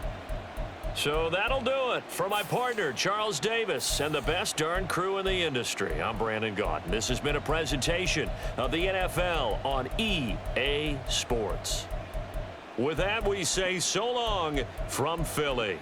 So that'll do it for my partner, Charles Davis, and the best darn crew in the industry. I'm Brandon Gaudin. This has been a presentation of the NFL on EA Sports. With that, we say so long from Philly.